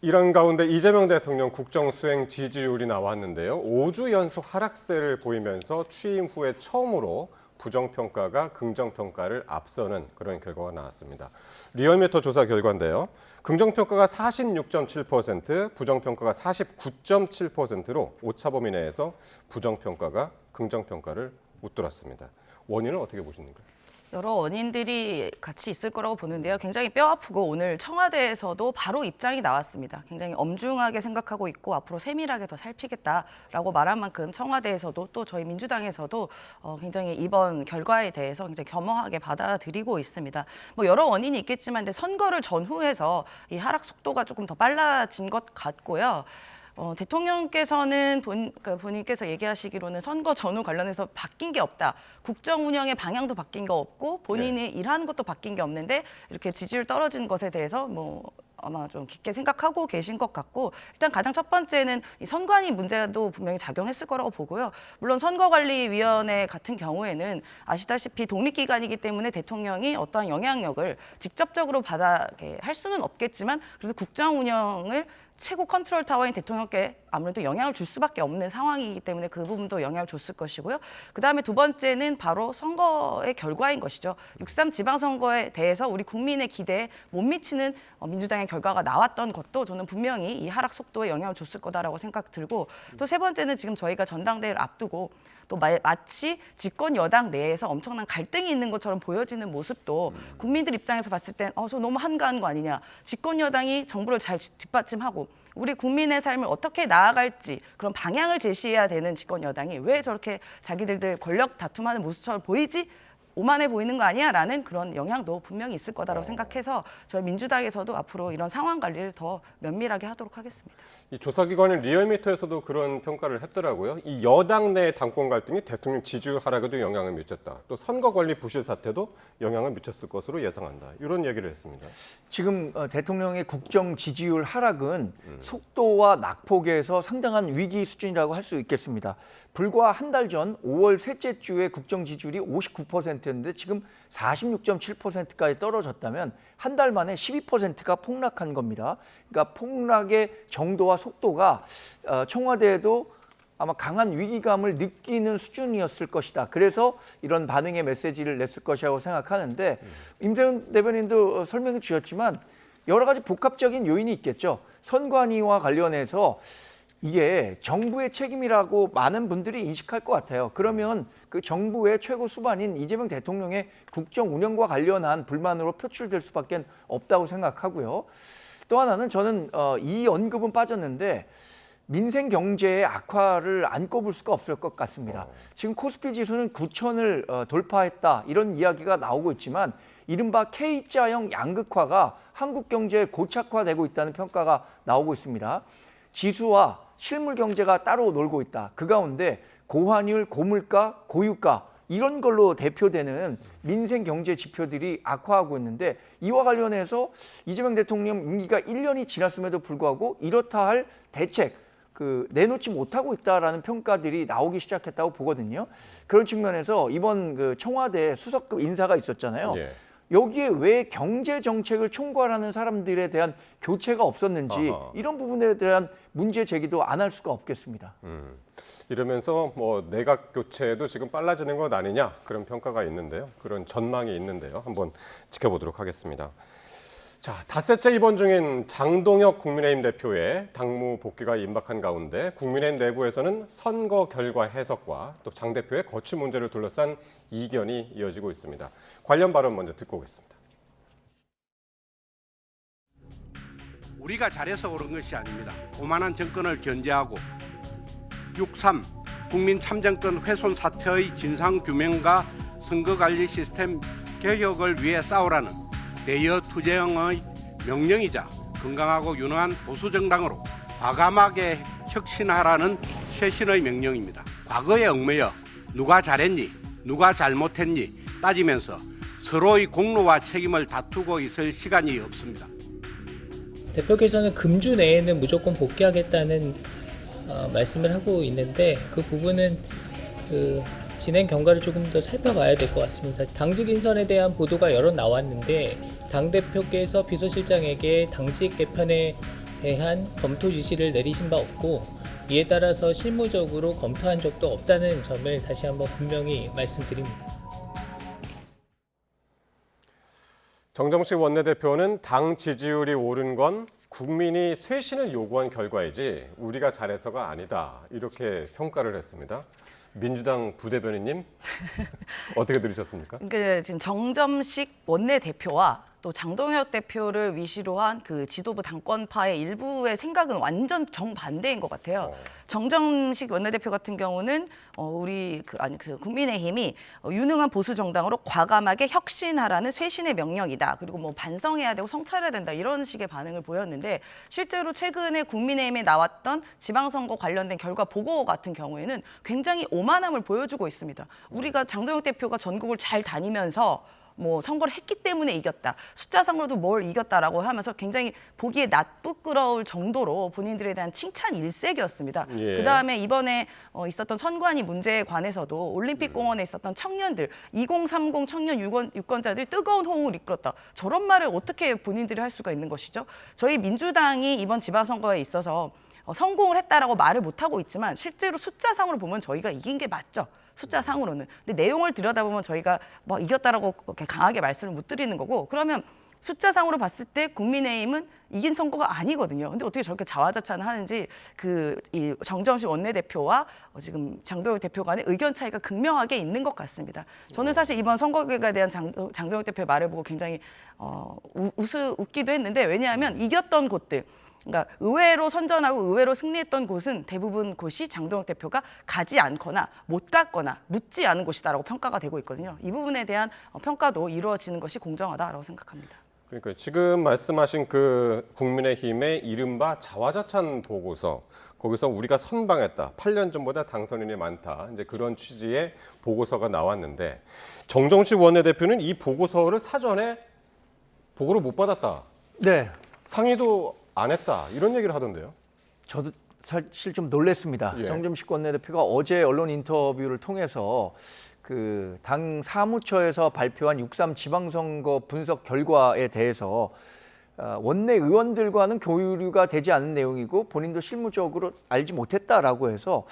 이런 가운데 이재명 대통령 국정수행 지지율이 나왔는데요. 5주 연속 하락세를 보이면서 취임 후에 처음으로 부정평가가 긍정평가를 앞서는 그런 결과가 나왔습니다. 리얼미터 조사 결과인데요. 긍정평가가 46.7%, 부정평가가 49.7%로 오차범위 내에서 부정평가가 긍정평가를 웃돌았습니다. 원인은 어떻게 보십니까? 여러 원인들이 같이 있을 거라고 보는데요. 굉장히 뼈아프고 오늘 청와대에서도 바로 입장이 나왔습니다. 굉장히 엄중하게 생각하고 있고 앞으로 세밀하게 더 살피겠다라고 말한 만큼 청와대에서도 또 저희 민주당에서도 굉장히 이번 결과에 대해서 굉장히 겸허하게 받아들이고 있습니다. 뭐 여러 원인이 있겠지만 근데 선거를 전후해서 이 하락 속도가 조금 더 빨라진 것 같고요. 대통령께서는 본인께서 얘기하시기로는 선거 전후 관련해서 바뀐 게 없다. 국정 운영의 방향도 바뀐 거 없고 본인이 일하는 것도 바뀐 게 없는데 이렇게 지지율 떨어진 것에 대해서 뭐 아마 좀 깊게 생각하고 계신 것 같고 일단 가장 첫 번째는 이 선관위 문제도 분명히 작용했을 거라고 보고요. 물론 선거관리위원회 같은 경우에는 아시다시피 독립기관이기 때문에 대통령이 어떠한 영향력을 직접적으로 할 수는 없겠지만 그래서 국정 운영을 최고 컨트롤 타워인 대통령께 아무래도 영향을 줄 수밖에 없는 상황이기 때문에 그 부분도 영향을 줬을 것이고요. 그다음에 두 번째는 바로 선거의 결과인 것이죠. 6.3 지방선거에 대해서 우리 국민의 기대에 못 미치는 민주당의 결과가 나왔던 것도 저는 분명히 이 하락 속도에 영향을 줬을 거다라고 생각 들고 또 세 번째는 지금 저희가 전당대회를 앞두고 또 마치 집권 여당 내에서 엄청난 갈등이 있는 것처럼 보여지는 모습도 국민들 입장에서 봤을 땐 저 너무 한가한 거 아니냐. 집권 여당이 정부를 잘 뒷받침하고 우리 국민의 삶을 어떻게 나아갈지 그런 방향을 제시해야 되는 집권 여당이 왜 저렇게 자기들들 권력 다툼하는 모습처럼 보이지? 오만해 보이는 거 아니야? 라는 그런 영향도 분명히 있을 거다라고 생각해서 저희 민주당에서도 앞으로 이런 상황 관리를 더 면밀하게 하도록 하겠습니다. 이 조사기관인 리얼미터에서도 그런 평가를 했더라고요. 이 여당 내 당권 갈등이 대통령 지지율 하락에도 영향을 미쳤다. 또 선거 관리 부실 사태도 영향을 미쳤을 것으로 예상한다. 이런 얘기를 했습니다. 지금 대통령의 국정 지지율 하락은 속도와 낙폭에서 상당한 위기 수준이라고 할 수 있겠습니다. 불과 한 달 전 5월 셋째 주에 국정 지지율이 59%였는데 지금 46.7%까지 떨어졌다면 한 달 만에 12%가 폭락한 겁니다. 그러니까 폭락의 정도와 속도가 청와대에도 아마 강한 위기감을 느끼는 수준이었을 것이다. 그래서 이런 반응의 메시지를 냈을 것이라고 생각하는데 임세훈 대변인도 설명해 주셨지만 여러 가지 복합적인 요인이 있겠죠. 선관위와 관련해서 이게 정부의 책임이라고 많은 분들이 인식할 것 같아요. 그러면 그 정부의 최고 수반인 이재명 대통령의 국정 운영과 관련한 불만으로 표출될 수밖에 없다고 생각하고요. 또 하나는 저는 이 언급은 빠졌는데 민생 경제의 악화를 안 꼽을 수가 없을 것 같습니다. 지금 코스피 지수는 9,000을 돌파했다 이런 이야기가 나오고 있지만 이른바 K자형 양극화가 한국 경제에 고착화되고 있다는 평가가 나오고 있습니다. 지수와 실물 경제가 따로 놀고 있다. 그 가운데 고환율, 고물가, 고유가 이런 걸로 대표되는 민생 경제 지표들이 악화하고 있는데 이와 관련해서 이재명 대통령 임기가 1년이 지났음에도 불구하고 이렇다 할 대책 내놓지 못하고 있다라는 평가들이 나오기 시작했다고 보거든요. 그런 측면에서 이번 청와대 수석급 인사가 있었잖아요. 예. 여기에 왜 경제 정책을 총괄하는 사람들에 대한 교체가 없었는지 이런 부분에 대한 문제 제기도 안 할 수가 없겠습니다. 이러면서 뭐 내각 교체도 지금 빨라지는 것 아니냐 그런 평가가 있는데요. 그런 전망이 있는데요. 한번 지켜보도록 하겠습니다. 자, 닷새째 입원 중인 장동혁 국민의힘 대표의 당무 복귀가 임박한 가운데 국민의힘 내부에서는 선거 결과 해석과 또 장 대표의 거취 문제를 둘러싼 이견이 이어지고 있습니다. 관련 발언 먼저 듣고 오겠습니다. 우리가 잘해서 그런 것이 아닙니다. 오만한 정권을 견제하고 6.3 국민 참정권 훼손 사태의 진상규명과 선거관리 시스템 개혁을 위해 싸우라는 대여투쟁의 명령이자 건강하고 유능한 보수정당으로 과감하게 혁신하라는 쇄신의 명령입니다. 과거에 얽매여 누가 잘했니, 누가 잘못했니 따지면서 서로의 공로와 책임을 다투고 있을 시간이 없습니다. 대표께서는 금주 내에는 무조건 복귀하겠다는 말씀을 하고 있는데 그 부분은 진행 경과를 조금 더 살펴봐야 될 것 같습니다. 당직 인선에 대한 보도가 여러 나왔는데 당대표께서 비서실장에게 당직 개편에 대한 검토 지시를 내리신 바 없고 이에 따라서 실무적으로 검토한 적도 없다는 점을 다시 한번 분명히 말씀드립니다. 정정식 원내대표는 당 지지율이 오른 건 국민이 쇄신을 요구한 결과이지 우리가 잘해서가 아니다. 이렇게 평가를 했습니다. 민주당 부대변인님 어떻게 들으셨습니까? 그러니까 지금 정점식 원내대표와 또 장동혁 대표를 위시로 한 그 지도부 당권파의 일부의 생각은 완전 정반대인 것 같아요. 정점식 원내대표 같은 경우는 우리 국민의힘이 유능한 보수 정당으로 과감하게 혁신하라는 쇄신의 명령이다. 그리고 뭐 반성해야 되고 성찰해야 된다. 이런 식의 반응을 보였는데 실제로 최근에 국민의힘에 나왔던 지방선거 관련된 결과 보고 같은 경우에는 굉장히 오만함을 보여주고 있습니다. 우리가 장동혁 대표가 전국을 잘 다니면서 뭐 선거를 했기 때문에 이겼다. 숫자상으로도 뭘 이겼다라고 하면서 굉장히 보기에 나쁘끄러울 정도로 본인들에 대한 칭찬 일색이었습니다. 예. 그다음에 이번에 있었던 선관위 문제에 관해서도 올림픽 공원에 있었던 청년들, 2030 청년 유권자들이 뜨거운 호응을 이끌었다. 저런 말을 어떻게 본인들이 할 수가 있는 것이죠? 저희 민주당이 이번 지방선거에 있어서 성공을 했다라고 말을 못하고 있지만 실제로 숫자상으로 보면 저희가 이긴 게 맞죠. 숫자상으로는. 근데 내용을 들여다보면 저희가 뭐 이겼다라고 그렇게 강하게 말씀을 못 드리는 거고 그러면 숫자상으로 봤을 때 국민의힘은 이긴 선거가 아니거든요. 근데 어떻게 저렇게 자화자찬을 하는지 이 정점식 원내대표와 지금 장동혁 대표 간의 의견 차이가 극명하게 있는 것 같습니다. 저는 사실 이번 선거 결과에 대한 장동혁 대표의 말을 보고 굉장히 웃기도 했는데 왜냐하면 이겼던 곳들 그러니까 의외로 선전하고 의외로 승리했던 곳은 대부분 곳이 장동혁 대표가 가지 않거나 못 갔거나 묻지 않은 곳이다라고 평가가 되고 있거든요. 이 부분에 대한 평가도 이루어지는 것이 공정하다라고 생각합니다. 그러니까 지금 말씀하신 그 국민의힘의 이른바 자화자찬 보고서 거기서 우리가 선방했다. 8년 전보다 당선인이 많다. 이제 그런 취지의 보고서가 나왔는데 정정식 원내대표는 이 보고서를 사전에 보고를 못 받았다. 네. 상의도 안 했다. 이런 얘기를 하던데요. 저도 사실 좀 놀랐습니다. 예. 정점식 원내대표가 어제 언론 인터뷰를 통해서 그 당 사무처에서 발표한 6.3 지방선거 분석 결과에 대해서 원내 의원들과는 교류가 되지 않은 내용이고 본인도 실무적으로 알지 못했다라고 해서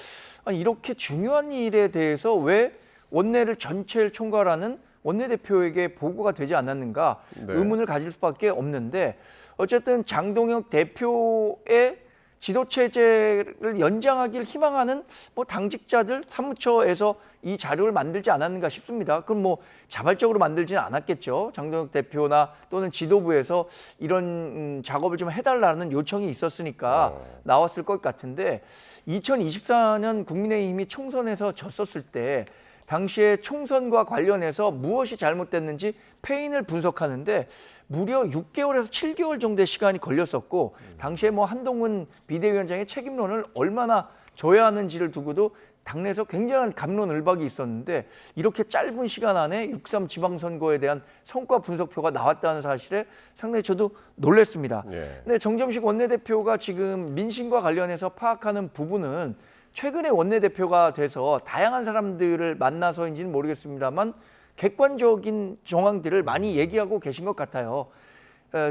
아니, 이렇게 중요한 일에 대해서 왜 원내를 전체를 총괄하는 원내대표에게 보고가 되지 않았는가 네. 의문을 가질 수밖에 없는데 어쨌든 장동혁 대표의 지도체제를 연장하기를 희망하는 뭐 당직자들 사무처에서 이 자료를 만들지 않았는가 싶습니다. 그럼 뭐 자발적으로 만들지는 않았겠죠. 장동혁 대표나 또는 지도부에서 이런 작업을 좀 해달라는 요청이 있었으니까 나왔을 것 같은데 2024년 국민의힘이 총선에서 졌었을 때 당시에 총선과 관련해서 무엇이 잘못됐는지 패인을 분석하는데 무려 6개월에서 7개월 정도의 시간이 걸렸었고 당시에 뭐 한동훈 비대위원장의 책임론을 얼마나 져야 하는지를 두고도 당내에서 굉장한 갑론을박이 있었는데 이렇게 짧은 시간 안에 6.3 지방선거에 대한 성과 분석표가 나왔다는 사실에 상당히 저도 놀랐습니다. 예. 근데 정점식 원내대표가 지금 민심과 관련해서 파악하는 부분은 최근에 원내대표가 돼서 다양한 사람들을 만나서인지는 모르겠습니다만 객관적인 정황들을 많이 얘기하고 계신 것 같아요.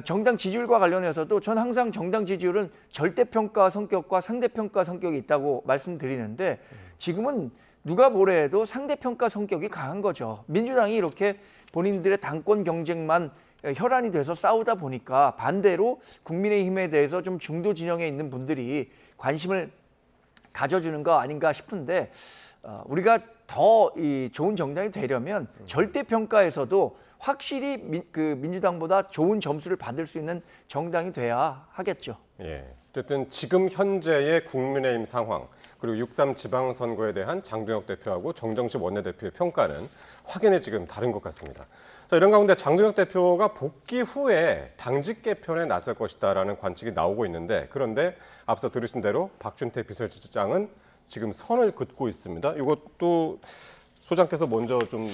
정당 지지율과 관련해서도 전 항상 정당 지지율은 절대평가 성격과 상대평가 성격이 있다고 말씀드리는데 지금은 누가 뭐래도 상대평가 성격이 강한 거죠. 민주당이 이렇게 본인들의 당권 경쟁만 혈안이 돼서 싸우다 보니까 반대로 국민의힘에 대해서 좀 중도 진영에 있는 분들이 관심을 가져주는 거 아닌가 싶은데 우리가 더 좋은 정당이 되려면 절대평가에서도 확실히 민주당보다 좋은 점수를 받을 수 있는 정당이 돼야 하겠죠. 예. 어쨌든 지금 현재의 국민의힘 상황 그리고 6.3 지방선거에 대한 장동혁 대표하고 정정식 원내대표의 평가는 확연히 지금 다른 것 같습니다. 자, 이런 가운데 장동혁 대표가 복귀 후에 당직 개편에 나설 것이다라는 관측이 나오고 있는데 그런데 앞서 들으신 대로 박준태 비서실장은 지금 선을 긋고 있습니다. 이것도 소장께서 먼저 좀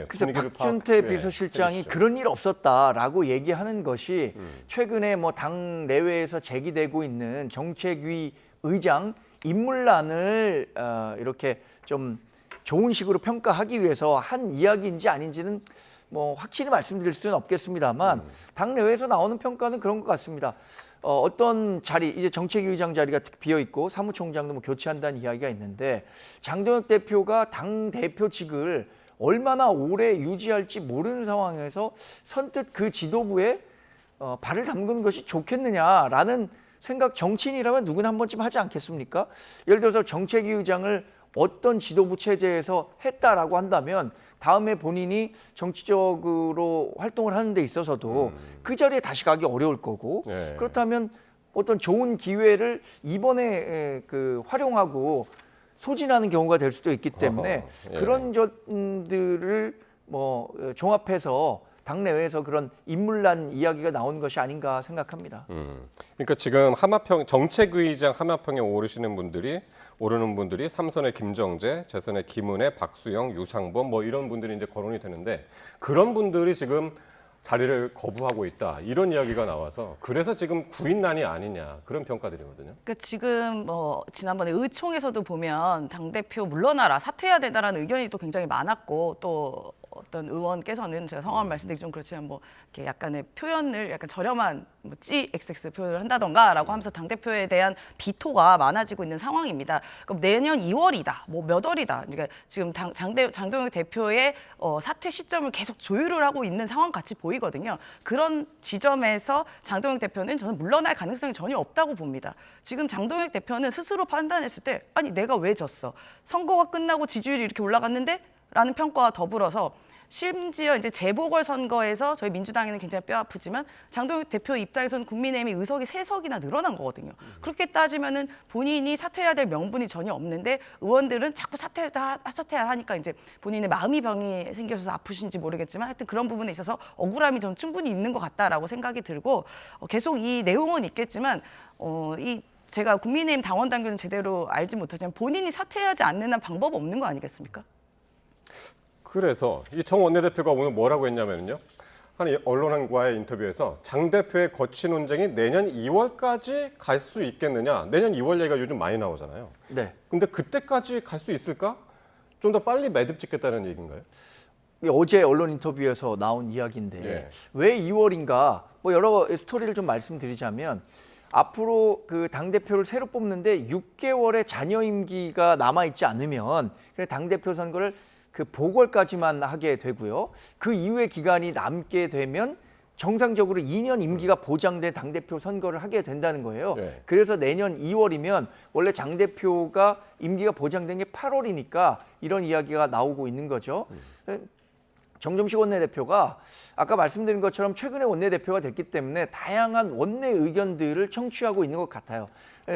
그래서 박준태 비서실장이 그런 일 없었다라고 얘기하는 것이 최근에 뭐 당 내외에서 제기되고 있는 정책위 의장 인물난을 이렇게 좀 좋은 식으로 평가하기 위해서 한 이야기인지 아닌지는 뭐 확실히 말씀드릴 수는 없겠습니다만 당 내외에서 나오는 평가는 그런 것 같습니다. 어떤 자리, 이제 정책위 의장 자리가 비어 있고 사무총장도 뭐 교체한다는 이야기가 있는데 장동혁 대표가 당 대표직을 얼마나 오래 유지할지 모르는 상황에서 선뜻 그 지도부에 발을 담그는 것이 좋겠느냐라는 생각, 정치인이라면 누구나 한 번쯤 하지 않겠습니까? 예를 들어서 정책위 의장을 어떤 지도부 체제에서 했다라고 한다면 다음에 본인이 정치적으로 활동을 하는 데 있어서도 그 자리에 다시 가기 어려울 거고 그렇다면 어떤 좋은 기회를 이번에 활용하고 소진하는 경우가 될 수도 있기 때문에 그런 점들을 뭐 종합해서 당내외에서 그런 인물난 이야기가 나온 것이 아닌가 생각합니다. 그러니까 지금 정책위의장 하마평에 오르는 분들이 삼선의 김정재, 재선의 김은혜, 박수영, 유상범 뭐 이런 분들이 이제 거론이 되는데 그런 분들이 지금 자리를 거부하고 있다 이런 이야기가 나와서 그래서 지금 구인난이 아니냐 그런 평가들이거든요. 그러니까 지금 지난번에 의총에서도 보면 당대표 물러나라 사퇴해야 된다라는 의견이 또 굉장히 많았고 또 어떤 의원께서는 제가 성함을 말씀드리기 좀 그렇지만 뭐 이렇게 약간의 표현을 약간 저렴한 뭐 XX 표현을 한다던가라고 하면서 당대표에 대한 비토가 많아지고 있는 상황입니다. 그럼 내년 2월이다, 뭐 몇 월이다. 그러니까 지금 장동혁 대표의 사퇴 시점을 계속 조율을 하고 있는 상황 같이 보이거든요. 그런 지점에서 장동혁 대표는 저는 물러날 가능성이 전혀 없다고 봅니다. 지금 장동혁 대표는 스스로 판단했을 때 아니 내가 왜 졌어? 선거가 끝나고 지지율이 이렇게 올라갔는데? 라는 평가와 더불어서 심지어 이제 재보궐선거에서 저희 민주당에는 굉장히 뼈아프지만 장동혁 대표 입장에서는 국민의힘이 의석이 3석이나 늘어난 거거든요. 그렇게 따지면은 본인이 사퇴해야 될 명분이 전혀 없는데 의원들은 자꾸 사퇴해야 하니까 이제 본인의 마음이 병이 생겨서 아프신지 모르겠지만 하여튼 그런 부분에 있어서 억울함이 저는 충분히 있는 것 같다라고 생각이 들고 계속 이 내용은 있겠지만 제가 국민의힘 당원 당규는 제대로 알지 못하지만 본인이 사퇴하지 않는 한 방법 없는 거 아니겠습니까? 그래서 이 정 원내대표가 오늘 뭐라고 했냐면요. 한 언론과의 인터뷰에서 장 대표의 거취 논쟁이 내년 2월까지 갈 수 있겠느냐. 내년 2월 얘기가 요즘 많이 나오잖아요. 네. 근데 그때까지 갈 수 있을까? 좀 더 빨리 매듭 짓겠다는 얘기인가요? 어제 언론 인터뷰에서 나온 이야기인데 왜 2월인가? 뭐 여러 스토리를 좀 말씀드리자면 앞으로 그 당대표를 새로 뽑는데 6개월의 잔여 임기가 남아있지 않으면 당대표 선거를 그 보궐까지만 하게 되고요. 그 이후의 기간이 남게 되면 정상적으로 2년 임기가 보장된 당대표 선거를 하게 된다는 거예요. 그래서 내년 2월이면 원래 당대표가 임기가 보장된 게 8월이니까 이런 이야기가 나오고 있는 거죠. 정점식 원내대표가 아까 말씀드린 것처럼 최근에 원내대표가 됐기 때문에 다양한 원내 의견들을 청취하고 있는 것 같아요.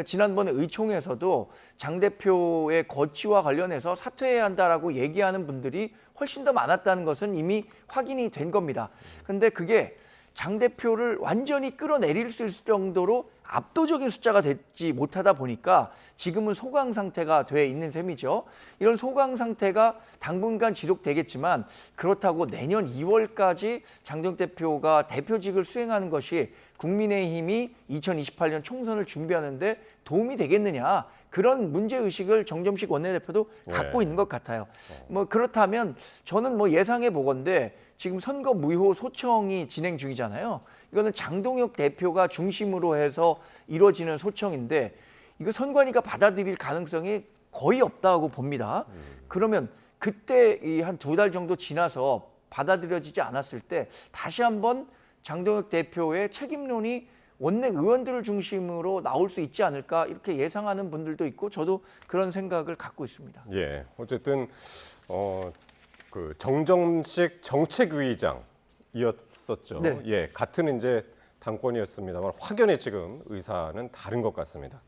지난번에 의총에서도 장 대표의 거취와 관련해서 사퇴해야 한다라고 얘기하는 분들이 훨씬 더 많았다는 것은 이미 확인이 된 겁니다. 그런데 그게 장 대표를 완전히 끌어내릴 수 있을 정도로 압도적인 숫자가 되지 못하다 보니까 지금은 소강 상태가 돼 있는 셈이죠. 이런 소강 상태가 당분간 지속되겠지만 그렇다고 내년 2월까지 장동혁 대표가 대표직을 수행하는 것이 국민의힘이 2028년 총선을 준비하는 데 도움이 되겠느냐. 그런 문제의식을 정점식 원내대표도 갖고 있는 것 같아요. 뭐 그렇다면 저는 뭐 예상해 보건대 지금 선거 무효 소청이 진행 중이잖아요. 이거는 장동혁 대표가 중심으로 해서 이루어지는 소청인데 이거 선관위가 받아들일 가능성이 거의 없다고 봅니다. 그러면 그때 한 2달 정도 지나서 받아들여지지 않았을 때 다시 한번 장동혁 대표의 책임론이 원내 의원들을 중심으로 나올 수 있지 않을까 이렇게 예상하는 분들도 있고 저도 그런 생각을 갖고 있습니다. 예, 어쨌든 그 정정식 정책위의장이었었죠. 네. 예, 같은 이제 당권이었습니다만 확연히 지금 의사는 다른 것 같습니다.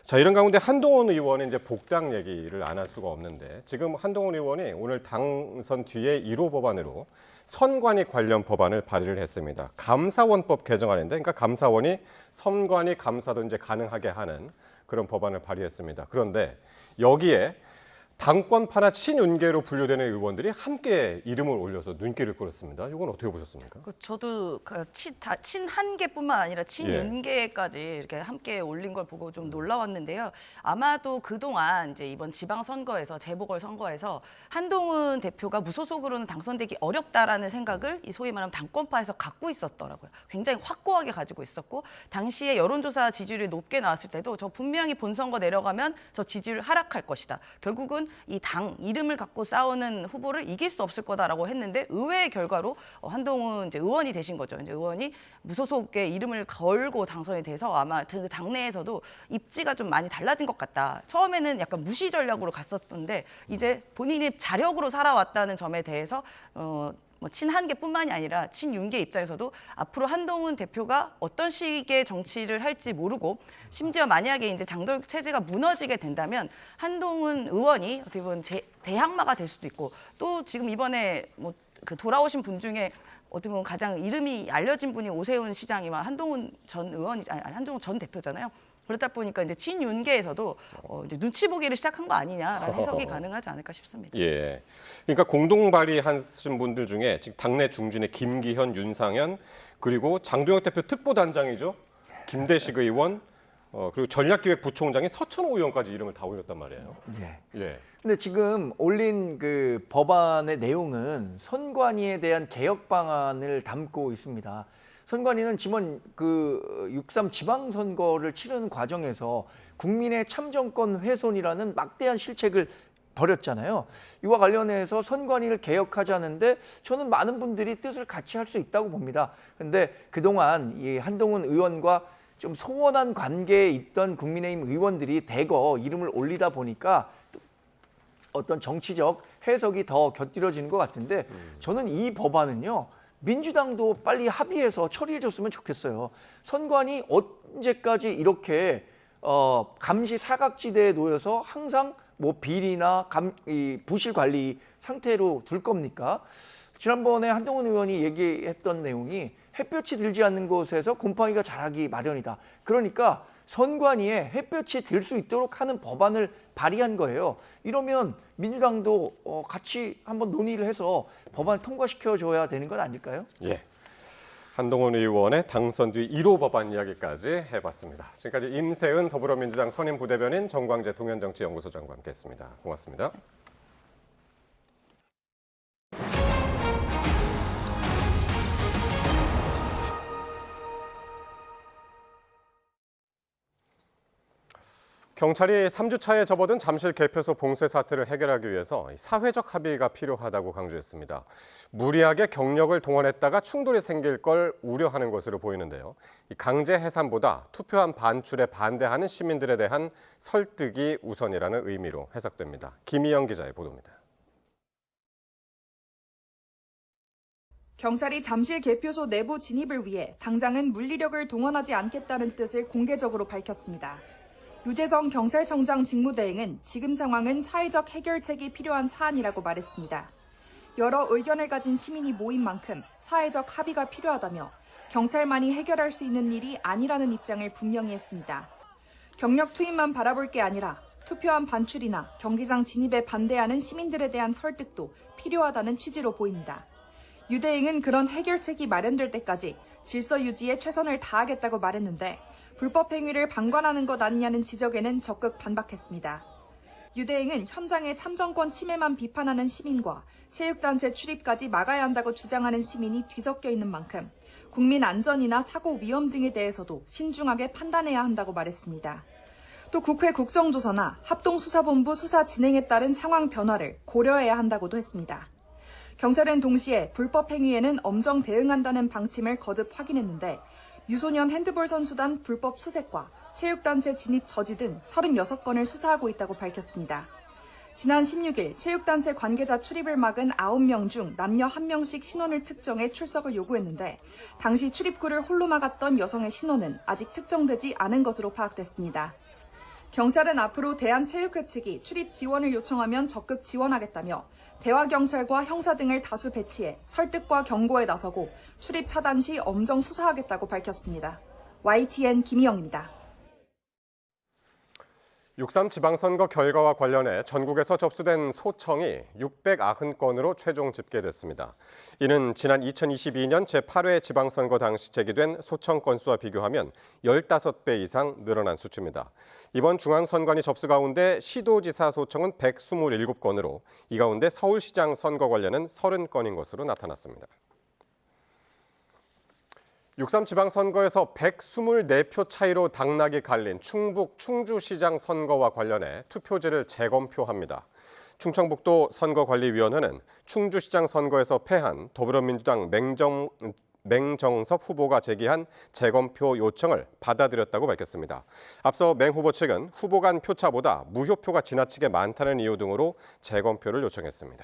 자, 이런 가운데 한동훈 의원의 이제 복당 얘기를 안 할 수가 없는데 지금 한동훈 의원이 오늘 당선 뒤에 1호 법안으로 선관위 관련 법안을 발의를 했습니다. 감사원법 개정안인데, 그러니까 감사원이 선관위 감사도 이제 가능하게 하는 그런 법안을 발의했습니다. 그런데 여기에 당권파나 친윤계로 분류되는 의원들이 함께 이름을 올려서 눈길을 끌었습니다. 이건 어떻게 보셨습니까? 저도 친한계뿐만 아니라 친윤계까지 이렇게 함께 올린 걸 보고 좀 놀라웠는데요. 아마도 그동안 이제 이번 지방선거에서 재보궐선거에서 한동훈 대표가 무소속으로는 당선되기 어렵다라는 생각을 이 소위 말하면 당권파에서 갖고 있었더라고요. 굉장히 확고하게 가지고 있었고 당시에 여론조사 지지율이 높게 나왔을 때도 저 분명히 본선거 내려가면 저 지지율 하락할 것이다. 결국은 이 당 이름을 갖고 싸우는 후보를 이길 수 없을 거다라고 했는데 의외의 결과로 한동훈 이제 의원이 되신 거죠. 이제 의원이 무소속의 이름을 걸고 당선이 돼서 아마 그 당내에서도 입지가 좀 많이 달라진 것 같다. 처음에는 약간 무시 전략으로 갔었는데 이제 본인이 자력으로 살아왔다는 점에 대해서 친한계뿐만이 아니라 친윤계 입장에서도 앞으로 한동훈 대표가 어떤 식의 정치를 할지 모르고 심지어 만약에 이제 장동혁 체제가 무너지게 된다면 한동훈 의원이 어떻게 보면 대항마가 될 수도 있고 또 지금 이번에 그 돌아오신 분 중에 어떻게 보면 가장 이름이 알려진 분이 오세훈 시장이와 한동훈 전 의원이 한동훈 전 대표잖아요. 그렇다 보니까 이제 친윤계에서도 이제 눈치 보기를 시작한 거 아니냐라는 해석이 가능하지 않을까 싶습니다. 예, 그러니까 공동 발의하신 분들 중에 지금 당내 중진의 김기현, 윤상현 그리고 장동혁 대표 특보단장이죠. 김대식 의원 그리고 전략기획부총장인 서천호 의원까지 이름을 다 올렸단 말이에요. 예. 예. 근데 지금 올린 그 법안의 내용은 선관위에 대한 개혁 방안을 담고 있습니다. 선관위는 지난 그 6.3 지방선거를 치르는 과정에서 국민의 참정권 훼손이라는 막대한 실책을 벌였잖아요. 이와 관련해서 선관위를 개혁하자는데 저는 많은 분들이 뜻을 같이 할 수 있다고 봅니다. 그런데 그동안 이 한동훈 의원과 좀 소원한 관계에 있던 국민의힘 의원들이 대거 이름을 올리다 보니까 어떤 정치적 해석이 더 곁들여지는 것 같은데 저는 이 법안은요. 민주당도 빨리 합의해서 처리해줬으면 좋겠어요. 선관위 언제까지 이렇게 감시 사각지대에 놓여서 항상 비리나 부실 관리 상태로 둘 겁니까? 지난번에 한동훈 의원이 얘기했던 내용이 햇볕이 들지 않는 곳에서 곰팡이가 자라기 마련이다. 그러니까 선관위에 햇볕이 들 수 있도록 하는 법안을 발의한 거예요. 이러면 민주당도 같이 한번 논의를 해서 법안을 통과시켜줘야 되는 건 아닐까요? 예. 한동훈 의원의 당선 뒤 1호 법안 이야기까지 해봤습니다. 지금까지 임세은 더불어민주당 선임 부대변인 정광재 동현정치연구소장과 함께했습니다. 고맙습니다. 경찰이 3주차에 접어든 잠실 개표소 봉쇄 사태를 해결하기 위해서 사회적 합의가 필요하다고 강조했습니다. 무리하게 경력을 동원했다가 충돌이 생길 걸 우려하는 것으로 보이는데요. 강제 해산보다 투표한 반출에 반대하는 시민들에 대한 설득이 우선이라는 의미로 해석됩니다. 김희영 기자의 보도입니다. 경찰이 잠실 개표소 내부 진입을 위해 당장은 물리력을 동원하지 않겠다는 뜻을 공개적으로 밝혔습니다. 유재성 경찰청장 직무대행은 지금 상황은 사회적 해결책이 필요한 사안이라고 말했습니다. 여러 의견을 가진 시민이 모인 만큼 사회적 합의가 필요하다며 경찰만이 해결할 수 있는 일이 아니라는 입장을 분명히 했습니다. 경력 투입만 바라볼 게 아니라 투표한 반출이나 경기장 진입에 반대하는 시민들에 대한 설득도 필요하다는 취지로 보입니다. 유 대행은 그런 해결책이 마련될 때까지 질서 유지에 최선을 다하겠다고 말했는데 불법 행위를 방관하는 것 아니냐는 지적에는 적극 반박했습니다. 유 대행은 현장의 참정권 침해만 비판하는 시민과 체육단체 출입까지 막아야 한다고 주장하는 시민이 뒤섞여 있는 만큼 국민 안전이나 사고 위험 등에 대해서도 신중하게 판단해야 한다고 말했습니다. 또 국회 국정조사나 합동수사본부 수사 진행에 따른 상황 변화를 고려해야 한다고도 했습니다. 경찰은 동시에 불법 행위에는 엄정 대응한다는 방침을 거듭 확인했는데 유소년 핸드볼 선수단 불법 수색과 체육단체 진입 저지 등 36건을 수사하고 있다고 밝혔습니다. 지난 16일 체육단체 관계자 출입을 막은 9명 중 남녀 1명씩 신원을 특정해 출석을 요구했는데 당시 출입구를 홀로 막았던 여성의 신원은 아직 특정되지 않은 것으로 파악됐습니다. 경찰은 앞으로 대한체육회 측이 출입 지원을 요청하면 적극 지원하겠다며 대화경찰과 형사 등을 다수 배치해 설득과 경고에 나서고 출입 차단 시 엄정 수사하겠다고 밝혔습니다. YTN 김희영입니다. 6.3 지방선거 결과와 관련해 전국에서 접수된 소청이 690건으로 최종 집계됐습니다. 이는 지난 2022년 제8회 지방선거 당시 제기된 소청 건수와 비교하면 15배 이상 늘어난 수치입니다. 이번 중앙선관위 접수 가운데 시도지사 소청은 127건으로 이 가운데 서울시장 선거 관련은 30건인 것으로 나타났습니다. 6.3 지방선거에서 124표 차이로 당락이 갈린 충북 충주시장 선거와 관련해 투표지를 재검표합니다. 충청북도 선거관리위원회는 충주시장 선거에서 패한 더불어민주당 맹정섭 후보가 제기한 재검표 요청을 받아들였다고 밝혔습니다. 앞서 맹 후보 측은 후보 간 표차보다 무효표가 지나치게 많다는 이유 등으로 재검표를 요청했습니다.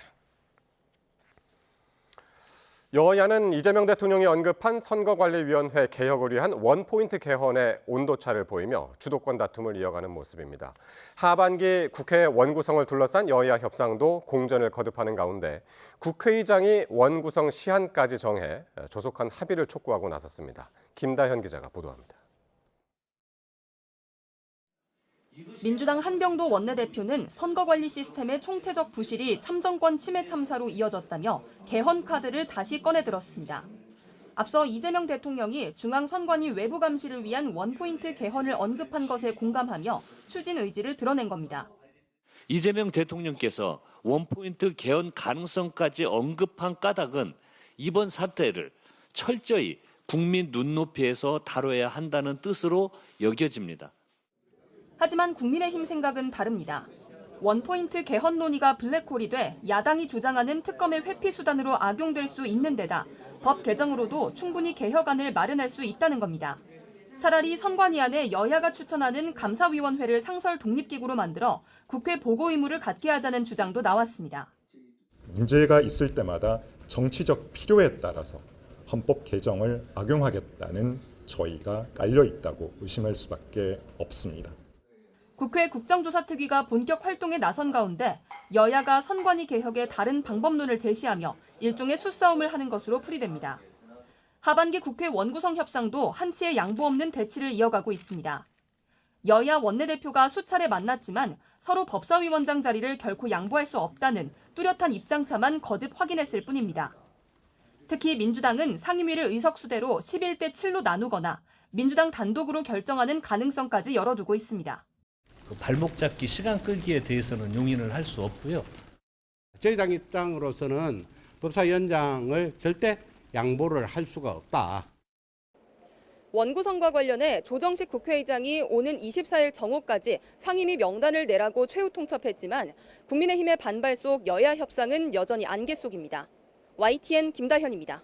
여야는 이재명 대통령이 언급한 선거관리위원회 개혁을 위한 원포인트 개헌에 온도차를 보이며 주도권 다툼을 이어가는 모습입니다. 하반기 국회 원구성을 둘러싼 여야 협상도 공전을 거듭하는 가운데 국회의장이 원구성 시한까지 정해 조속한 합의를 촉구하고 나섰습니다. 김다현 기자가 보도합니다. 민주당 한병도 원내대표는 선거관리 시스템의 총체적 부실이 참정권 침해 참사로 이어졌다며 개헌 카드를 다시 꺼내들었습니다. 앞서 이재명 대통령이 중앙선관위 외부 감시를 위한 원포인트 개헌을 언급한 것에 공감하며 추진 의지를 드러낸 겁니다. 이재명 대통령께서 원포인트 개헌 가능성까지 언급한 까닭은 이번 사태를 철저히 국민 눈높이에서 다뤄야 한다는 뜻으로 여겨집니다. 하지만 국민의힘 생각은 다릅니다. 원포인트 개헌 논의가 블랙홀이 돼 야당이 주장하는 특검의 회피 수단으로 악용될 수 있는 데다 법 개정으로도 충분히 개혁안을 마련할 수 있다는 겁니다. 차라리 선관위 안에 여야가 추천하는 감사위원회를 상설 독립기구로 만들어 국회 보고 의무를 갖게 하자는 주장도 나왔습니다. 문제가 있을 때마다 정치적 필요에 따라서 헌법 개정을 악용하겠다는 저희가 깔려 있다고 의심할 수밖에 없습니다. 국회 국정조사특위가 본격 활동에 나선 가운데 여야가 선관위 개혁의 다른 방법론을 제시하며 일종의 수싸움을 하는 것으로 풀이됩니다. 하반기 국회 원구성 협상도 한치의 양보 없는 대치를 이어가고 있습니다. 여야 원내대표가 수차례 만났지만 서로 법사위원장 자리를 결코 양보할 수 없다는 뚜렷한 입장차만 거듭 확인했을 뿐입니다. 특히 민주당은 상임위를 의석수대로 11대 7로 나누거나 민주당 단독으로 결정하는 가능성까지 열어두고 있습니다. 발목 잡기, 시간 끌기에 대해서는 용인을 할 수 없고요. 저희 당 입장으로서는 법사위원장을 절대 양보를 할 수가 없다. 원구성과 관련해 조정식 국회의장이 오는 24일 정오까지 상임위 명단을 내라고 최후 통첩했지만 국민의힘의 반발 속 여야 협상은 여전히 안개 속입니다. YTN 김다현입니다.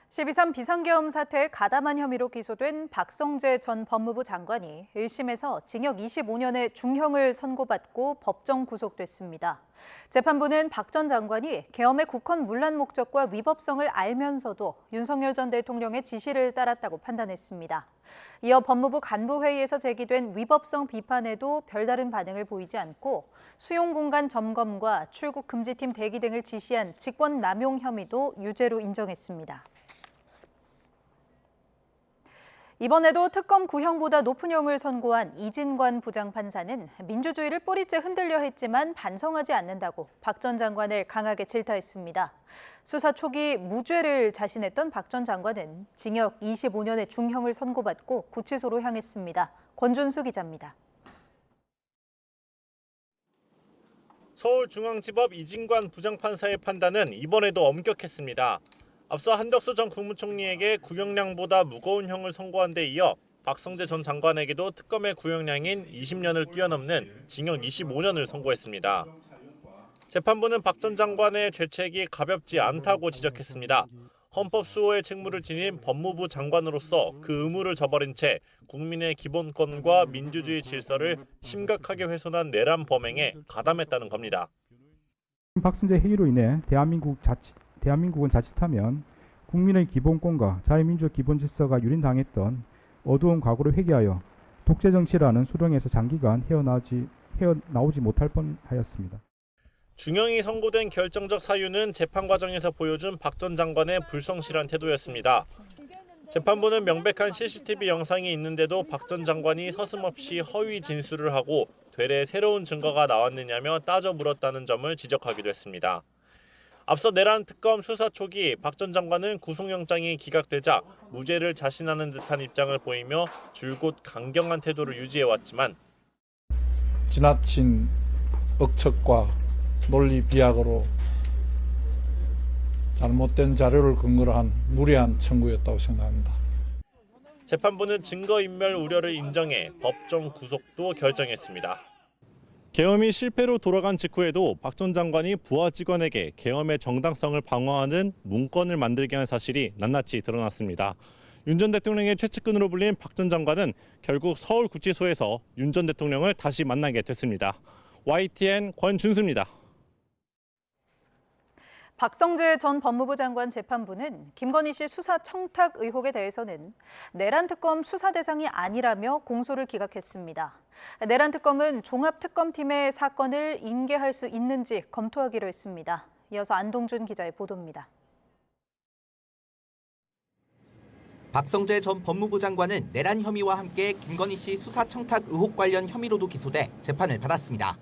12.3 비상계엄 사태에 가담한 혐의로 기소된 박성재 전 법무부 장관이 1심에서 징역 25년의 중형을 선고받고 법정 구속됐습니다. 재판부는 박 전 장관이 계엄의 국헌 문란 목적과 위법성을 알면서도 윤석열 전 대통령의 지시를 따랐다고 판단했습니다. 이어 법무부 간부회의에서 제기된 위법성 비판에도 별다른 반응을 보이지 않고 수용공간 점검과 출국 금지팀 대기 등을 지시한 직권 남용 혐의도 유죄로 인정했습니다. 이번에도 특검 구형보다 높은 형을 선고한 이진관 부장판사는 민주주의를 뿌리째 흔들려 했지만 반성하지 않는다고 박 전 장관을 강하게 질타했습니다. 수사 초기 무죄를 자신했던 박 전 장관은 징역 25년의 중형을 선고받고 구치소로 향했습니다. 권준수 기자입니다. 서울중앙지법 이진관 부장판사의 판단은 이번에도 엄격했습니다. 앞서 한덕수 전 국무총리에게 구형량보다 무거운 형을 선고한 데 이어 박성재 전 장관에게도 특검의 구형량인 20년을 뛰어넘는 징역 25년을 선고했습니다. 재판부는 박 전 장관의 죄책이 가볍지 않다고 지적했습니다. 헌법 수호의 책무를 지닌 법무부 장관으로서 그 의무를 저버린 채 국민의 기본권과 민주주의 질서를 심각하게 훼손한 내란 범행에 가담했다는 겁니다. 박성재 회의로 인해 대한민국은 자칫하면 국민의 기본권과 자유민주의 기본 질서가 유린당했던 어두운 과거를 회개하여 독재 정치라는 수렁에서 장기간 헤어나오지 못할 뻔하였습니다. 중형이 선고된 결정적 사유는 재판 과정에서 보여준 박 전 장관의 불성실한 태도였습니다. 재판부는 명백한 CCTV 영상이 있는데도 박 전 장관이 서슴없이 허위 진술을 하고 되레 새로운 증거가 나왔느냐며 따져 물었다는 점을 지적하기도 했습니다. 앞서 내란 특검 수사 초기 박 전 장관은 구속영장이 기각되자 무죄를 자신하는 듯한 입장을 보이며 줄곧 강경한 태도를 유지해왔지만 지나친 억측과 논리 비약으로 잘못된 자료를 근거로 한 무리한 청구였다고 생각합니다. 재판부는 증거인멸 우려를 인정해 법정 구속도 결정했습니다. 계엄이 실패로 돌아간 직후에도 박 전 장관이 부하 직원에게 계엄의 정당성을 방어하는 문건을 만들게 한 사실이 낱낱이 드러났습니다. 윤 전 대통령의 최측근으로 불린 박 전 장관은 결국 서울구치소에서 윤 전 대통령을 다시 만나게 됐습니다. YTN 권준수입니다. 박성재 전 법무부 장관 재판부는 김건희 씨 수사 청탁 의혹에 대해서는 내란 특검 수사 대상이 아니라며 공소를 기각했습니다. 내란 특검은 종합특검팀의 사건을 인계할 수 있는지 검토하기로 했습니다. 이어서 안동준 기자의 보도입니다. 박성재 전 법무부 장관은 내란 혐의와 함께 김건희 씨 수사 청탁 의혹 관련 혐의로도 기소돼 재판을 받았습니다.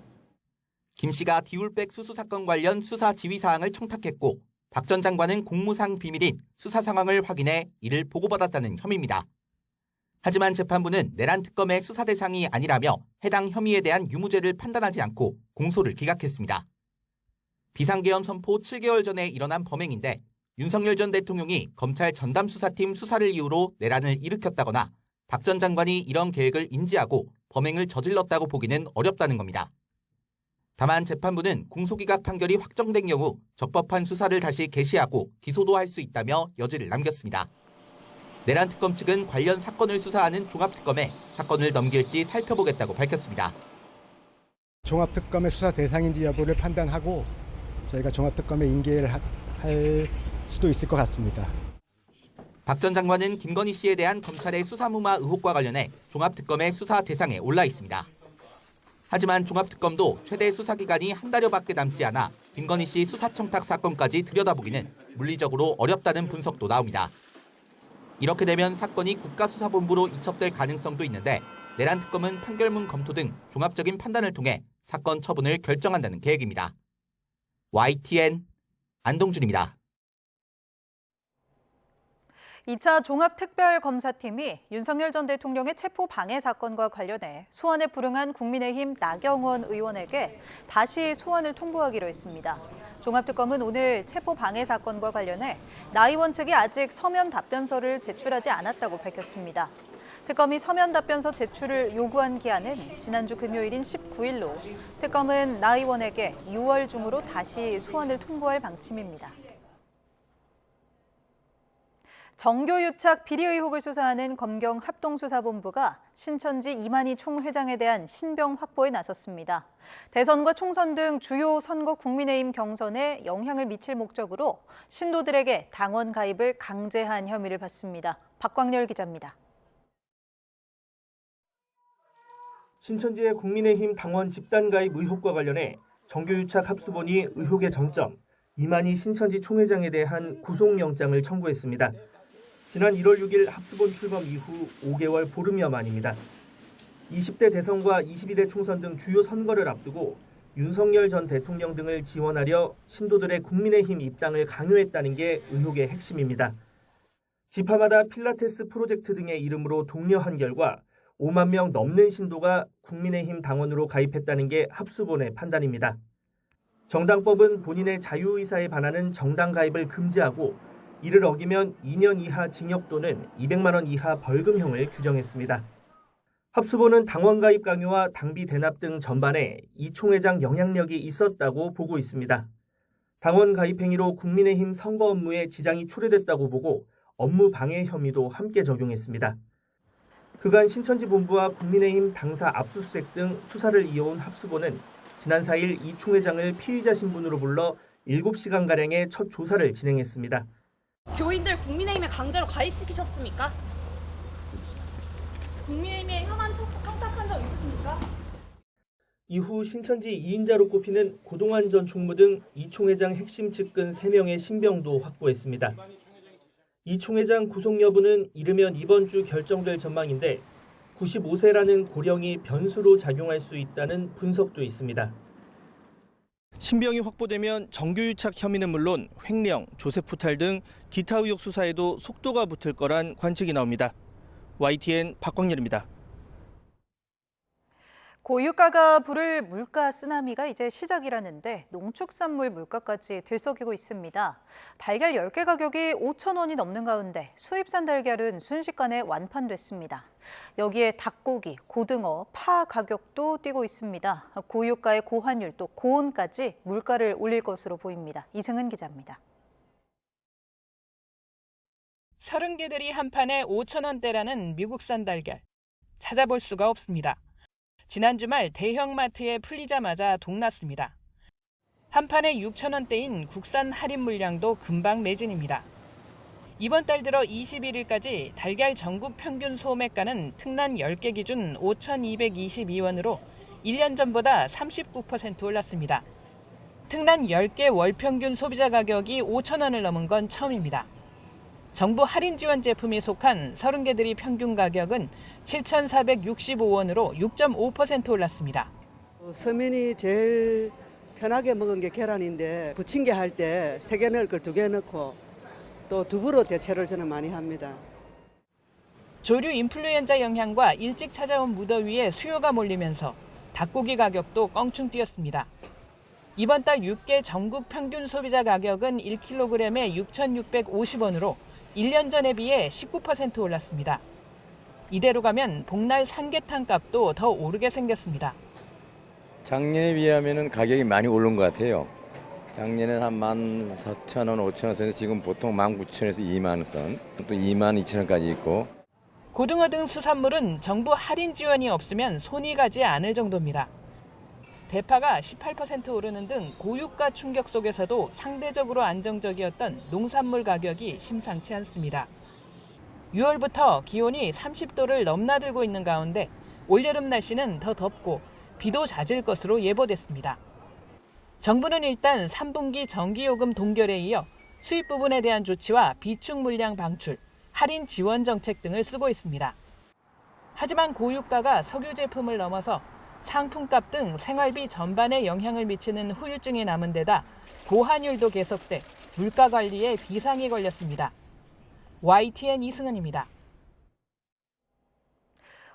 김 씨가 디올백 수수 사건 관련 수사 지휘 사항을 청탁했고 박 전 장관은 공무상 비밀인 수사 상황을 확인해 이를 보고받았다는 혐의입니다. 하지만 재판부는 내란 특검의 수사 대상이 아니라며 해당 혐의에 대한 유무죄를 판단하지 않고 공소를 기각했습니다. 비상계엄 선포 7개월 전에 일어난 범행인데 윤석열 전 대통령이 검찰 전담수사팀 수사를 이유로 내란을 일으켰다거나 박 전 장관이 이런 계획을 인지하고 범행을 저질렀다고 보기는 어렵다는 겁니다. 다만 재판부는 공소기각 판결이 확정된 경우 적법한 수사를 다시 개시하고 기소도 할 수 있다며 여지를 남겼습니다. 내란 특검 측은 관련 사건을 수사하는 종합특검에 사건을 넘길지 살펴보겠다고 밝혔습니다. 종합특검의 수사 대상인지 여부를 판단하고 저희가 종합특검에 인계를 할 수도 있을 것 같습니다. 박 전 장관은 김건희 씨에 대한 검찰의 수사무마 의혹과 관련해 종합특검의 수사 대상에 올라 있습니다. 하지만 종합특검도 최대 수사기간이 한 달여밖에 남지 않아 김건희 씨 수사청탁 사건까지 들여다보기는 물리적으로 어렵다는 분석도 나옵니다. 이렇게 되면 사건이 국가수사본부로 이첩될 가능성도 있는데 내란 특검은 판결문 검토 등 종합적인 판단을 통해 사건 처분을 결정한다는 계획입니다. YTN 안동준입니다. 2차 종합특별검사팀이 윤석열 전 대통령의 체포 방해 사건과 관련해 소환에 불응한 국민의힘 나경원 의원에게 다시 소환을 통보하기로 했습니다. 종합특검은 오늘 체포 방해 사건과 관련해 나 의원 측이 아직 서면 답변서를 제출하지 않았다고 밝혔습니다. 특검이 서면 답변서 제출을 요구한 기한은 지난주 금요일인 19일로 특검은 나 의원에게 6월 중으로 다시 소환을 통보할 방침입니다. 정교유착 비리 의혹을 수사하는 검경 합동수사본부가 신천지 이만희 총회장에 대한 신병 확보에 나섰습니다. 대선과 총선 등 주요 선거 국민의힘 경선에 영향을 미칠 목적으로 신도들에게 당원 가입을 강제한 혐의를 받습니다. 박광렬 기자입니다. 신천지의 국민의힘 당원 집단 가입 의혹과 관련해 정교유착 합수본이 의혹의 정점, 이만희 신천지 총회장에 대한 구속영장을 청구했습니다. 지난 1월 6일 합수본 출범 이후 5개월 보름여 만입니다. 20대 대선과 22대 총선 등 주요 선거를 앞두고 윤석열 전 대통령 등을 지원하려 신도들의 국민의힘 입당을 강요했다는 게 의혹의 핵심입니다. 지파마다 필라테스 프로젝트 등의 이름으로 독려한 결과 5만 명 넘는 신도가 국민의힘 당원으로 가입했다는 게 합수본의 판단입니다. 정당법은 본인의 자유의사에 반하는 정당 가입을 금지하고 이를 어기면 2년 이하 징역 또는 200만 원 이하 벌금형을 규정했습니다. 합수본은 당원 가입 강요와 당비 대납 등 전반에 이 총회장 영향력이 있었다고 보고 있습니다. 당원 가입 행위로 국민의힘 선거 업무에 지장이 초래됐다고 보고 업무 방해 혐의도 함께 적용했습니다. 그간 신천지 본부와 국민의힘 당사 압수수색 등 수사를 이어온 합수본은 지난 4일 이 총회장을 피의자 신분으로 불러 7시간가량의 첫 조사를 진행했습니다. 교인들 국민의힘에 강제로 가입시키셨습니까? 국민의힘에 혐한 청탁한 적 있으십니까? 이후 신천지 2인자로 꼽히는 고동환 전 총무 등 이 총회장 핵심 측근 3명의 신병도 확보했습니다. 이 총회장 구속 여부는 이르면 이번 주 결정될 전망인데 95세라는 고령이 변수로 작용할 수 있다는 분석도 있습니다. 신병이 확보되면 정규유착 혐의는 물론 횡령, 조세포탈 등 기타 의혹 수사에도 속도가 붙을 거란 관측이 나옵니다. YTN 박광렬입니다. 고유가가 부를 물가 쓰나미가 이제 시작이라는데 농축산물 물가까지 들썩이고 있습니다. 달걀 10개 가격이 5,000원이 넘는 가운데 수입산 달걀은 순식간에 완판됐습니다. 여기에 닭고기, 고등어, 파 가격도 뛰고 있습니다. 고유가의 고환율 또 고온까지 물가를 올릴 것으로 보입니다. 이승은 기자입니다. 30개들이 한 판에 5,000원대라는 미국산 달걀. 찾아볼 수가 없습니다. 지난 주말 대형마트에 풀리자마자 동났습니다. 한 판에 6,000원대인 국산 할인 물량도 금방 매진입니다. 이번 달 들어 21일까지 달걀 전국 평균 소매가는 특란 10개 기준 5,222원으로 1년 전보다 39% 올랐습니다. 특란 10개 월 평균 소비자 가격이 5,000원을 넘은 건 처음입니다. 정부 할인 지원 제품이 속한 30개들이 평균 가격은 7,465원으로 6.5% 올랐습니다. 서민이 제일 편하게 먹은 게 계란인데 부침개 할 때 3개 넣을 걸 2개 넣고 또 두부로 대체를 저는 많이 합니다. 조류 인플루엔자 영향과 일찍 찾아온 무더위에 수요가 몰리면서 닭고기 가격도 껑충 뛰었습니다. 이번 달 6개 전국 평균 소비자 가격은 1kg에 6,650원으로 1년 전에 비해 19% 올랐습니다. 이대로 가면 복날 삼계탕 값도 더 오르게 생겼습니다. 작년에 비하면 가격이 많이 오른 것 같아요. 작년에는 한 14,000원, 5,000원 선에서 지금 보통 19,000원에서 2만 원 선, 또 22,000원까지 있고. 고등어 등 수산물은 정부 할인 지원이 없으면 손이 가지 않을 정도입니다. 대파가 18% 오르는 등 고유가 충격 속에서도 상대적으로 안정적이었던 농산물 가격이 심상치 않습니다. 6월부터 기온이 30도를 넘나들고 있는 가운데 올여름 날씨는 더 덥고 비도 잦을 것으로 예보됐습니다. 정부는 일단 3분기 전기요금 동결에 이어 수입 부분에 대한 조치와 비축 물량 방출, 할인 지원 정책 등을 쓰고 있습니다. 하지만 고유가가 석유 제품을 넘어서 상품값 등 생활비 전반에 영향을 미치는 후유증이 남은 데다 고환율도 계속돼 물가 관리에 비상이 걸렸습니다. YTN 이승은입니다.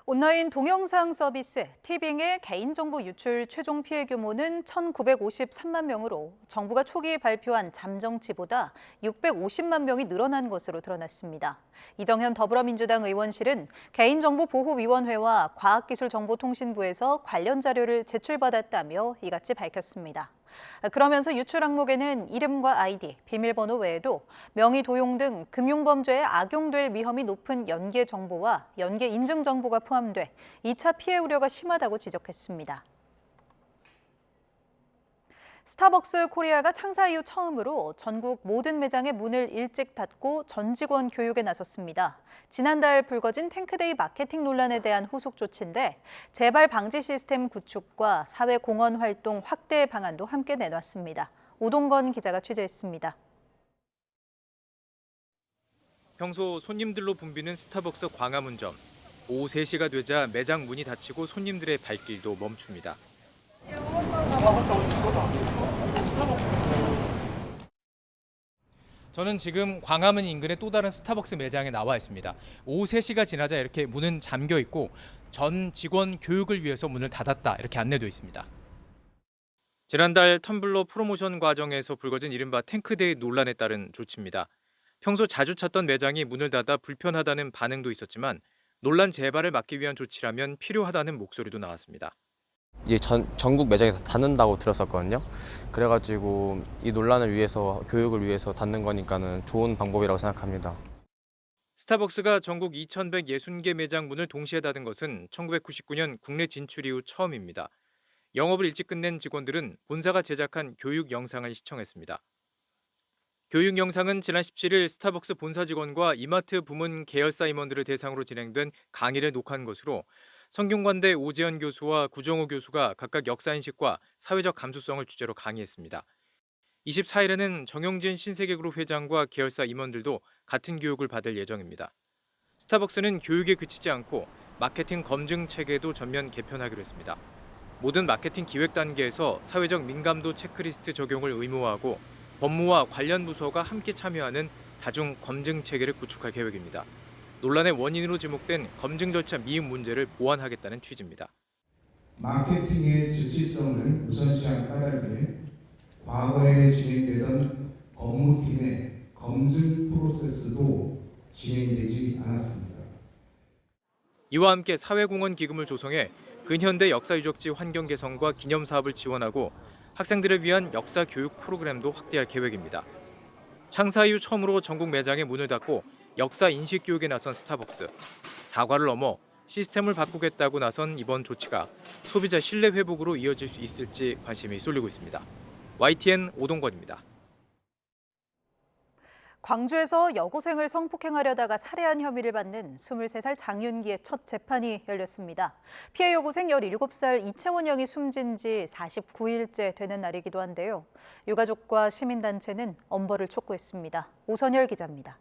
온라인 동영상 서비스 티빙의 개인정보 유출 최종 피해 규모는 1,953만 명으로 정부가 초기 발표한 잠정치보다 650만 명이 늘어난 것으로 드러났습니다. 이정현 더불어민주당 의원실은 개인정보보호위원회와 과학기술정보통신부에서 관련 자료를 제출받았다며 이같이 밝혔습니다. 그러면서 유출 항목에는 이름과 아이디, 비밀번호 외에도 명의 도용 등 금융범죄에 악용될 위험이 높은 연계 정보와 연계 인증 정보가 포함돼 2차 피해 우려가 심하다고 지적했습니다. 스타벅스 코리아가 창사 이후 처음으로 전국 모든 매장의 문을 일찍 닫고 전 직원 교육에 나섰습니다. 지난달 불거진 탱크데이 마케팅 논란에 대한 후속 조치인데 재발 방지 시스템 구축과 사회 공헌 활동 확대 방안도 함께 내놨습니다. 오동건 기자가 취재했습니다. 평소 손님들로 붐비는 스타벅스 광화문점. 오후 3시가 되자 매장 문이 닫히고 손님들의 발길도 멈춥니다. 저는 지금 광화문 인근의 또 다른 스타벅스 매장에 나와 있습니다. 오후 3시가 지나자 이렇게 문은 잠겨 있고 전 직원 교육을 위해서 문을 닫았다 이렇게 안내도 있습니다. 지난달 텀블러 프로모션 과정에서 불거진 이른바 탱크데이 논란에 따른 조치입니다. 평소 자주 찾던 매장이 문을 닫아 불편하다는 반응도 있었지만 논란 재발을 막기 위한 조치라면 필요하다는 목소리도 나왔습니다. 이제 전국 매장에서 닫는다고 들었었거든요. 그래가지고 이 논란을 위해서, 교육을 위해서 닫는 거니까는 좋은 방법이라고 생각합니다. 스타벅스가 전국 2,160개 매장 문을 동시에 닫은 것은 1999년 국내 진출 이후 처음입니다. 영업을 일찍 끝낸 직원들은 본사가 제작한 교육 영상을 시청했습니다. 교육 영상은 지난 17일 스타벅스 본사 직원과 이마트 부문 계열사 임원들을 대상으로 진행된 강의를 녹화한 것으로 성균관대 오재현 교수와 구정호 교수가 각각 역사인식과 사회적 감수성을 주제로 강의했습니다. 24일에는 정영진 신세계그룹 회장과 계열사 임원들도 같은 교육을 받을 예정입니다. 스타벅스는 교육에 그치지 않고 마케팅 검증 체계도 전면 개편하기로 했습니다. 모든 마케팅 기획 단계에서 사회적 민감도 체크리스트 적용을 의무화하고 법무와 관련 부서가 함께 참여하는 다중 검증 체계를 구축할 계획입니다. 논란의 원인으로 지목된 검증 절차 미흡 문제를 보완하겠다는 취지입니다. 마케팅의 즉시성을 우선시한 까닭에 과거에 진행되던 법무팀의 검증 프로세스도 진행되지 않았습니다. 이와 함께 사회공헌 기금을 조성해 근현대 역사유적지 환경 개선과 기념 사업을 지원하고 학생들을 위한 역사 교육 프로그램도 확대할 계획입니다. 창사 이후 처음으로 전국 매장의 문을 닫고 역사 인식 교육에 나선 스타벅스. 사과를 넘어 시스템을 바꾸겠다고 나선 이번 조치가 소비자 신뢰 회복으로 이어질 수 있을지 관심이 쏠리고 있습니다. YTN 오동건입니다. 광주에서 여고생을 성폭행하려다가 살해한 혐의를 받는 23살 장윤기의 첫 재판이 열렸습니다. 피해 여고생 17살 이채원 양이 숨진 지 49일째 되는 날이기도 한데요. 유가족과 시민단체는 엄벌을 촉구했습니다. 오선열 기자입니다.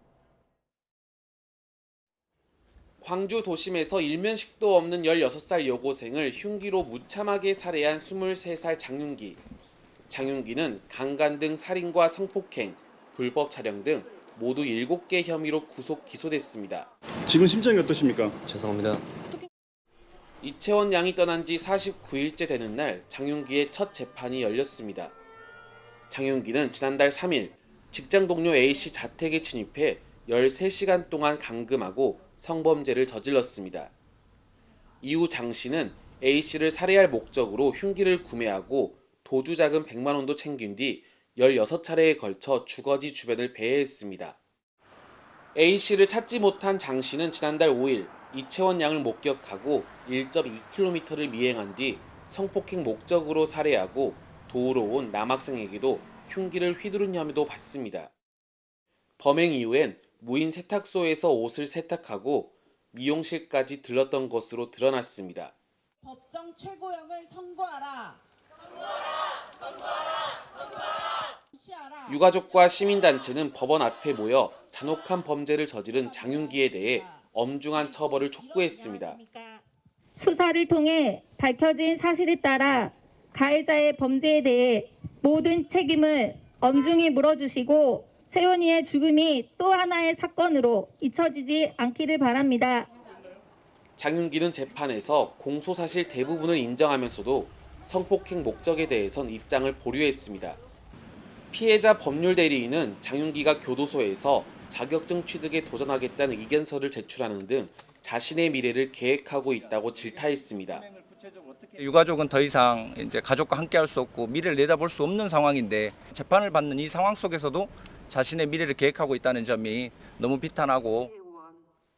광주 도심에서 일면식도 없는 16살 여고생을 흉기로 무참하게 살해한 23살 장윤기. 장윤기는 강간 등 살인과 성폭행, 불법 촬영 등 모두 7개 혐의로 구속 기소됐습니다. 지금 심정이 어떠십니까? 죄송합니다. 이채원 양이 떠난 지 49일째 되는 날 장윤기의 첫 재판이 열렸습니다. 장윤기는 지난달 3일 직장 동료 A씨 자택에 침입해 13시간 동안 감금하고 성범죄를 저질렀습니다. 이후 장 씨는 A씨를 살해할 목적으로 흉기를 구매하고 도주 자금 100만 원도 챙긴 뒤 16차례에 걸쳐 주거지 주변을 배회했습니다. A씨를 찾지 못한 장 씨는 지난달 5일 이채원 양을 목격하고 1.2km를 미행한 뒤 성폭행 목적으로 살해하고 도우러 온 남학생에게도 흉기를 휘두른 혐의도 받습니다. 범행 이후엔 무인 세탁소에서 옷을 세탁하고 미용실까지 들렀던 것으로 드러났습니다. 법정 최고형을 선고하라. 유가족과 시민단체는 법원 앞에 모여 잔혹한 범죄를 저지른 장윤기에 대해 엄중한 처벌을 촉구했습니다. 수사를 통해 밝혀진 사실에 따라 가해자의 범죄에 대해 모든 책임을 엄중히 물어주시고 채원이의 죽음이 또 하나의 사건으로 잊혀지지 않기를 바랍니다. 장윤기는 재판에서 공소사실 대부분을 인정하면서도 성폭행 목적에 대해선 입장을 보류했습니다. 피해자 법률 대리인은 장윤기가 교도소에서 자격증 취득에 도전하겠다는 의견서를 제출하는 등 자신의 미래를 계획하고 있다고 질타했습니다. 유가족은 더 이상 이제 가족과 함께할 수 없고 미래를 내다볼 수 없는 상황인데 재판을 받는 이 상황 속에서도 자신의 미래를 계획하고 있다는 점이 너무 비탄하고.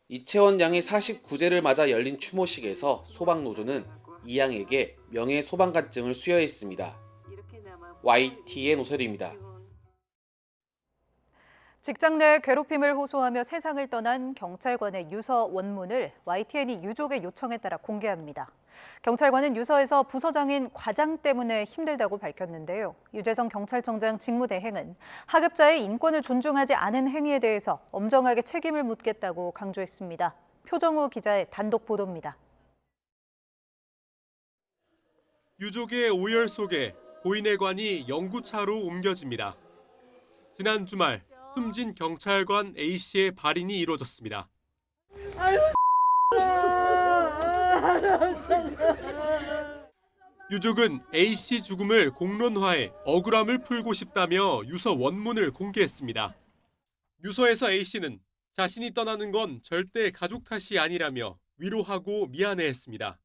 이채원 양의 49제를 맞아 열린 추모식에서 소방노조는 이 양에게 명예 소방관증을 수여했습니다. YTN 오설입니다. 직장 내 괴롭힘을 호소하며 세상을 떠난 경찰관의 유서 원문을 YTN이 유족의 요청에 따라 공개합니다. 경찰관은 유서에서 부서장인 과장 때문에 힘들다고 밝혔는데요. 유재성 경찰청장 직무대행은 하급자의 인권을 존중하지 않은 행위에 대해서 엄정하게 책임을 묻겠다고 강조했습니다. 표정우 기자의 단독 보도입니다. 유족의 오열 속에 고인의 관이 영구차로 옮겨집니다. 지난 주말 숨진 경찰관 A씨의 발인이 이루어졌습니다. 유족은 A씨 죽음을 공론화해 억울함을 풀고 싶다며 유서 원문을 공개했습니다. 유서에서 A씨는 자신이 떠나는 건 절대 가족 탓이 아니라며 위로하고 미안해했습니다.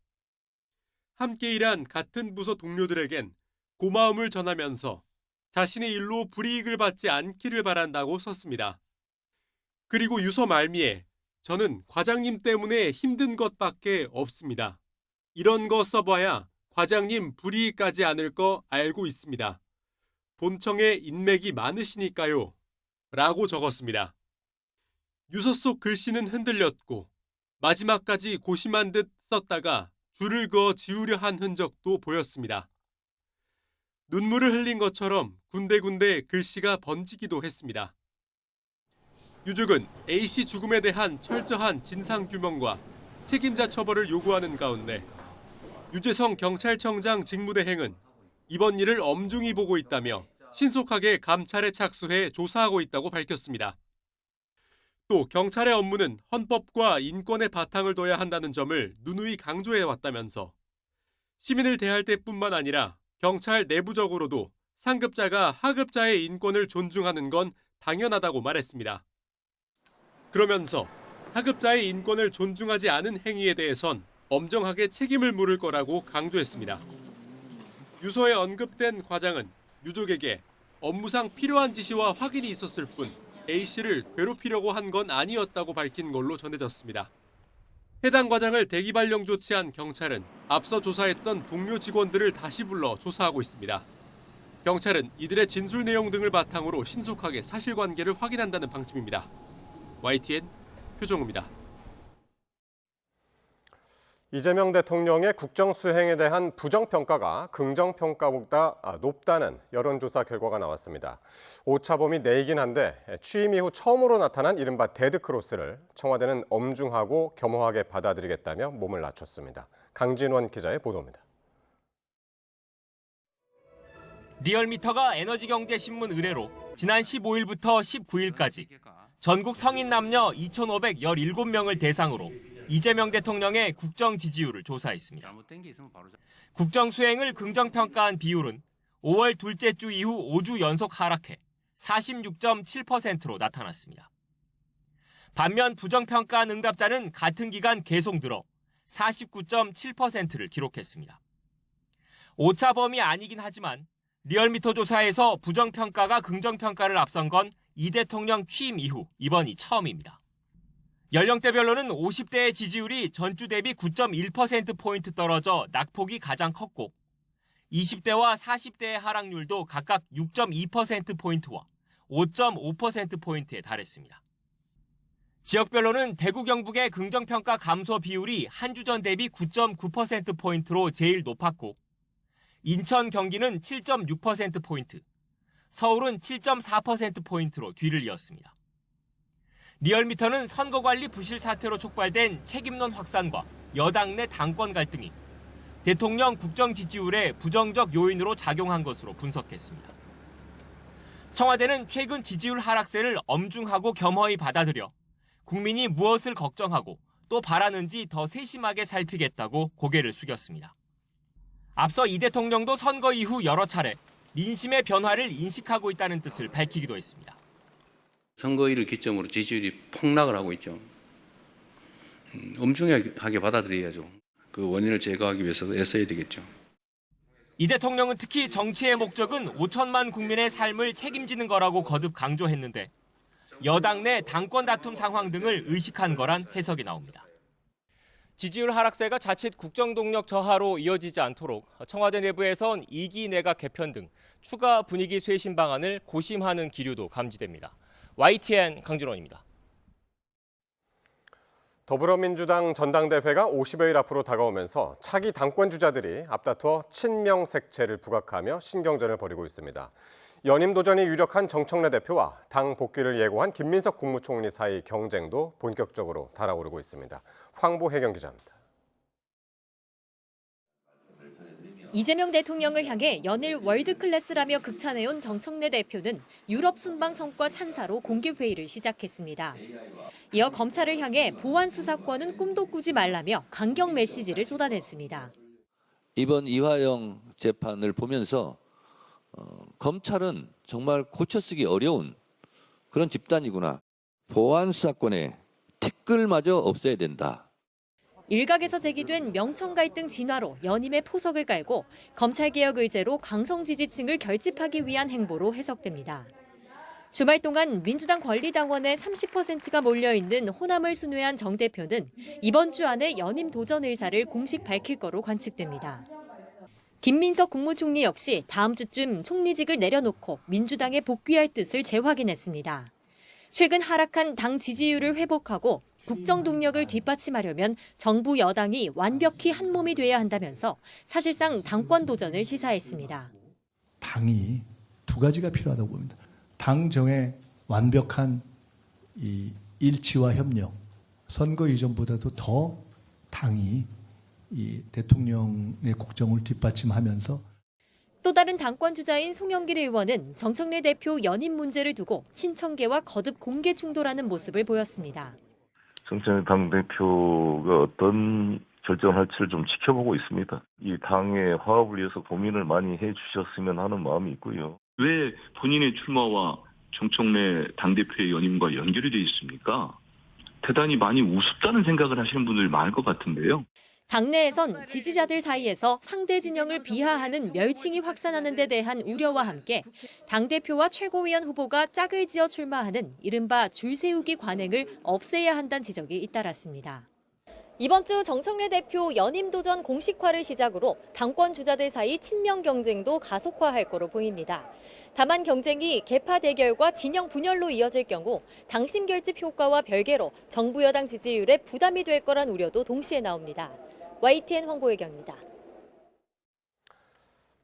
함께 일한 같은 부서 동료들에겐 고마움을 전하면서 자신의 일로 불이익을 받지 않기를 바란다고 썼습니다. 그리고 유서 말미에 저는 과장님 때문에 힘든 것밖에 없습니다. 이런 거 써봐야 과장님 불이익까지 않을 거 알고 있습니다. 본청에 인맥이 많으시니까요. 라고 적었습니다. 유서 속 글씨는 흔들렸고 마지막까지 고심한 듯 썼다가 줄을 그어 지우려 한 흔적도 보였습니다. 눈물을 흘린 것처럼 군데군데 글씨가 번지기도 했습니다. 유족은 A씨 죽음에 대한 철저한 진상규명과 책임자 처벌을 요구하는 가운데 유재성 경찰청장 직무대행은 이번 일을 엄중히 보고 있다며 신속하게 감찰에 착수해 조사하고 있다고 밝혔습니다. 또 경찰의 업무는 헌법과 인권의 바탕을 둬야 한다는 점을 누누이 강조해왔다면서 시민을 대할 때뿐만 아니라 경찰 내부적으로도 상급자가 하급자의 인권을 존중하는 건 당연하다고 말했습니다. 그러면서 하급자의 인권을 존중하지 않은 행위에 대해선 엄정하게 책임을 물을 거라고 강조했습니다. 유서에 언급된 과장은 유족에게 업무상 필요한 지시와 확인이 있었을 뿐 A씨를 괴롭히려고 한 건 아니었다고 밝힌 걸로 전해졌습니다. 해당 과장을 대기 발령 조치한 경찰은 앞서 조사했던 동료 직원들을 다시 불러 조사하고 있습니다. 경찰은 이들의 진술 내용 등을 바탕으로 신속하게 사실관계를 확인한다는 방침입니다. YTN 표정우입니다. 이재명 대통령의 국정수행에 대한 부정평가가 긍정평가보다 높다는 여론조사 결과가 나왔습니다. 오차범위 내이긴 한데 취임 이후 처음으로 나타난 이른바 데드크로스를 청와대는 엄중하고 겸허하게 받아들이겠다며 몸을 낮췄습니다. 강진원 기자의 보도입니다. 리얼미터가 에너지경제신문 의뢰로 지난 15일부터 19일까지 전국 성인 남녀 2,517명을 대상으로 이재명 대통령의 국정 지지율을 조사했습니다. 국정 수행을 긍정평가한 비율은 5월 둘째 주 이후 5주 연속 하락해 46.7%로 나타났습니다. 반면 부정평가한 응답자는 같은 기간 계속 늘어 49.7%를 기록했습니다. 오차 범위 아니긴 하지만 리얼미터 조사에서 부정평가가 긍정평가를 앞선 건 이 대통령 취임 이후 이번이 처음입니다. 연령대별로는 50대의 지지율이 전주 대비 9.1%포인트 떨어져 낙폭이 가장 컸고 20대와 40대의 하락률도 각각 6.2%포인트와 5.5%포인트에 달했습니다. 지역별로는 대구 경북의 긍정평가 감소 비율이 한 주 전 대비 9.9%포인트로 제일 높았고 인천 경기는 7.6%포인트, 서울은 7.4%포인트로 뒤를 이었습니다. 리얼미터는 선거관리 부실 사태로 촉발된 책임론 확산과 여당 내 당권 갈등이 대통령 국정 지지율에 부정적 요인으로 작용한 것으로 분석했습니다. 청와대는 최근 지지율 하락세를 엄중하고 겸허히 받아들여 국민이 무엇을 걱정하고 또 바라는지 더 세심하게 살피겠다고 고개를 숙였습니다. 앞서 이 대통령도 선거 이후 여러 차례 민심의 변화를 인식하고 있다는 뜻을 밝히기도 했습니다. 선거일을 기점으로 지지율이 폭락을 하고 있죠. 엄중하게 받아들여야죠. 그 원인을 제거하기 위해서도 애써야 되겠죠. 이 대통령은 특히 정치의 목적은 5천만 국민의 삶을 책임지는 거라고 거듭 강조했는데 여당 내 당권 다툼 상황 등을 의식한 거란 해석이 나옵니다. 지지율 하락세가 자칫 국정 동력 저하로 이어지지 않도록 청와대 내부에선 2기 내각 개편 등 추가 분위기 쇄신 방안을 고심하는 기류도 감지됩니다. YTN 강진원입니다. 더불어민주당 전당대회가 50여일 앞으로 다가오면서 차기 당권 주자들이 앞다투어 친명 색채를 부각하며 신경전을 벌이고 있습니다. 연임 도전이 유력한 정청래 대표와 당 복귀를 예고한 김민석 국무총리 사이 경쟁도 본격적으로 달아오르고 있습니다. 황보혜경 기자입니다. 이재명 대통령을 향해 연일 월드클래스라며 극찬해온 정청래 대표는 유럽 순방 성과 찬사로 공개회의를 시작했습니다. 이어 검찰을 향해 보안 수사권은 꿈도 꾸지 말라며 강경 메시지를 쏟아냈습니다. 이번 이화영 재판을 보면서 검찰은 정말 고쳐쓰기 어려운 그런 집단이구나. 보안 수사권에 티끌마저 없애야 된다. 일각에서 제기된 명청 갈등 진화로 연임의 포석을 깔고 검찰개혁 의제로 강성 지지층을 결집하기 위한 행보로 해석됩니다. 주말 동안 민주당 권리당원의 30%가 몰려있는 호남을 순회한 정 대표는 이번 주 안에 연임 도전 의사를 공식 밝힐 거로 관측됩니다. 김민석 국무총리 역시 다음 주쯤 총리직을 내려놓고 민주당에 복귀할 뜻을 재확인했습니다. 최근 하락한 당 지지율을 회복하고 국정 동력을 뒷받침하려면 정부 여당이 완벽히 한 몸이 돼야 한다면서 사실상 당권 도전을 시사했습니다. 당이 두 가지가 필요하다고 봅니다. 당정의 완벽한 이 일치와 협력, 선거 이전보다도 더 당이 이 대통령의 국정을 뒷받침하면서 또 다른 당권 주자인 송영길 의원은 정청래 대표 연임 문제를 두고 친청계와 거듭 공개 충돌하는 모습을 보였습니다. 정청래 당대표가 어떤 결정을 할지를 좀 지켜보고 있습니다. 이 당의 화합을 위해서 고민을 많이 해주셨으면 하는 마음이 있고요. 왜 본인의 출마와 정청래 당대표의 연임과 연결이 돼 있습니까? 대단히 많이 우습다는 생각을 하시는 분들이 많을 것 같은데요. 당내에선 지지자들 사이에서 상대 진영을 비하하는 멸칭이 확산하는 데 대한 우려와 함께 당대표와 최고위원 후보가 짝을 지어 출마하는 이른바 줄 세우기 관행을 없애야 한다는 지적이 잇따랐습니다. 이번 주 정청래 대표 연임 도전 공식화를 시작으로 당권 주자들 사이 친명 경쟁도 가속화할 거로 보입니다. 다만 경쟁이 계파 대결과 진영 분열로 이어질 경우 당심 결집 효과와 별개로 정부 여당 지지율에 부담이 될 거란 우려도 동시에 나옵니다. YTN 황보혜경입니다.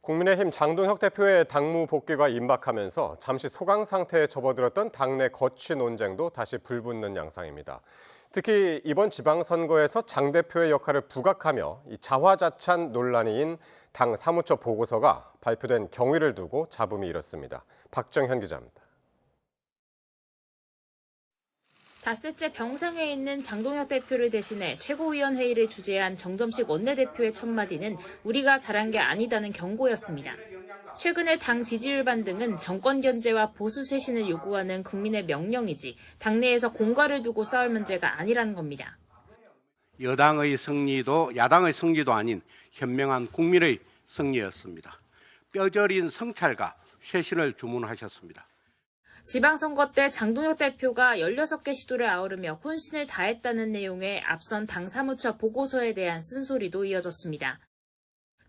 국민의힘 장동혁 대표의 당무 복귀가 임박하면서 잠시 소강 상태에 접어들었던 당내 거취 논쟁도 다시 불붙는 양상입니다. 특히 이번 지방선거에서 장 대표의 역할을 부각하며 이 자화자찬 논란인 당 사무처 보고서가 발표된 경위를 두고 잡음이 일었습니다. 박정현 기자입니다. 닷새째 병상에 있는 장동혁 대표를 대신해 최고위원회의를 주재한 정점식 원내대표의 첫마디는 우리가 잘한 게 아니다는 경고였습니다. 최근의 당 지지율 반등은 정권 견제와 보수 쇄신을 요구하는 국민의 명령이지 당내에서 공과를 두고 싸울 문제가 아니라는 겁니다. 여당의 승리도 야당의 승리도 아닌 현명한 국민의 승리였습니다. 뼈저린 성찰과 쇄신을 주문하셨습니다. 지방선거 때 장동혁 대표가 16개 시도를 아우르며 혼신을 다했다는 내용의 앞선 당 사무처 보고서에 대한 쓴소리도 이어졌습니다.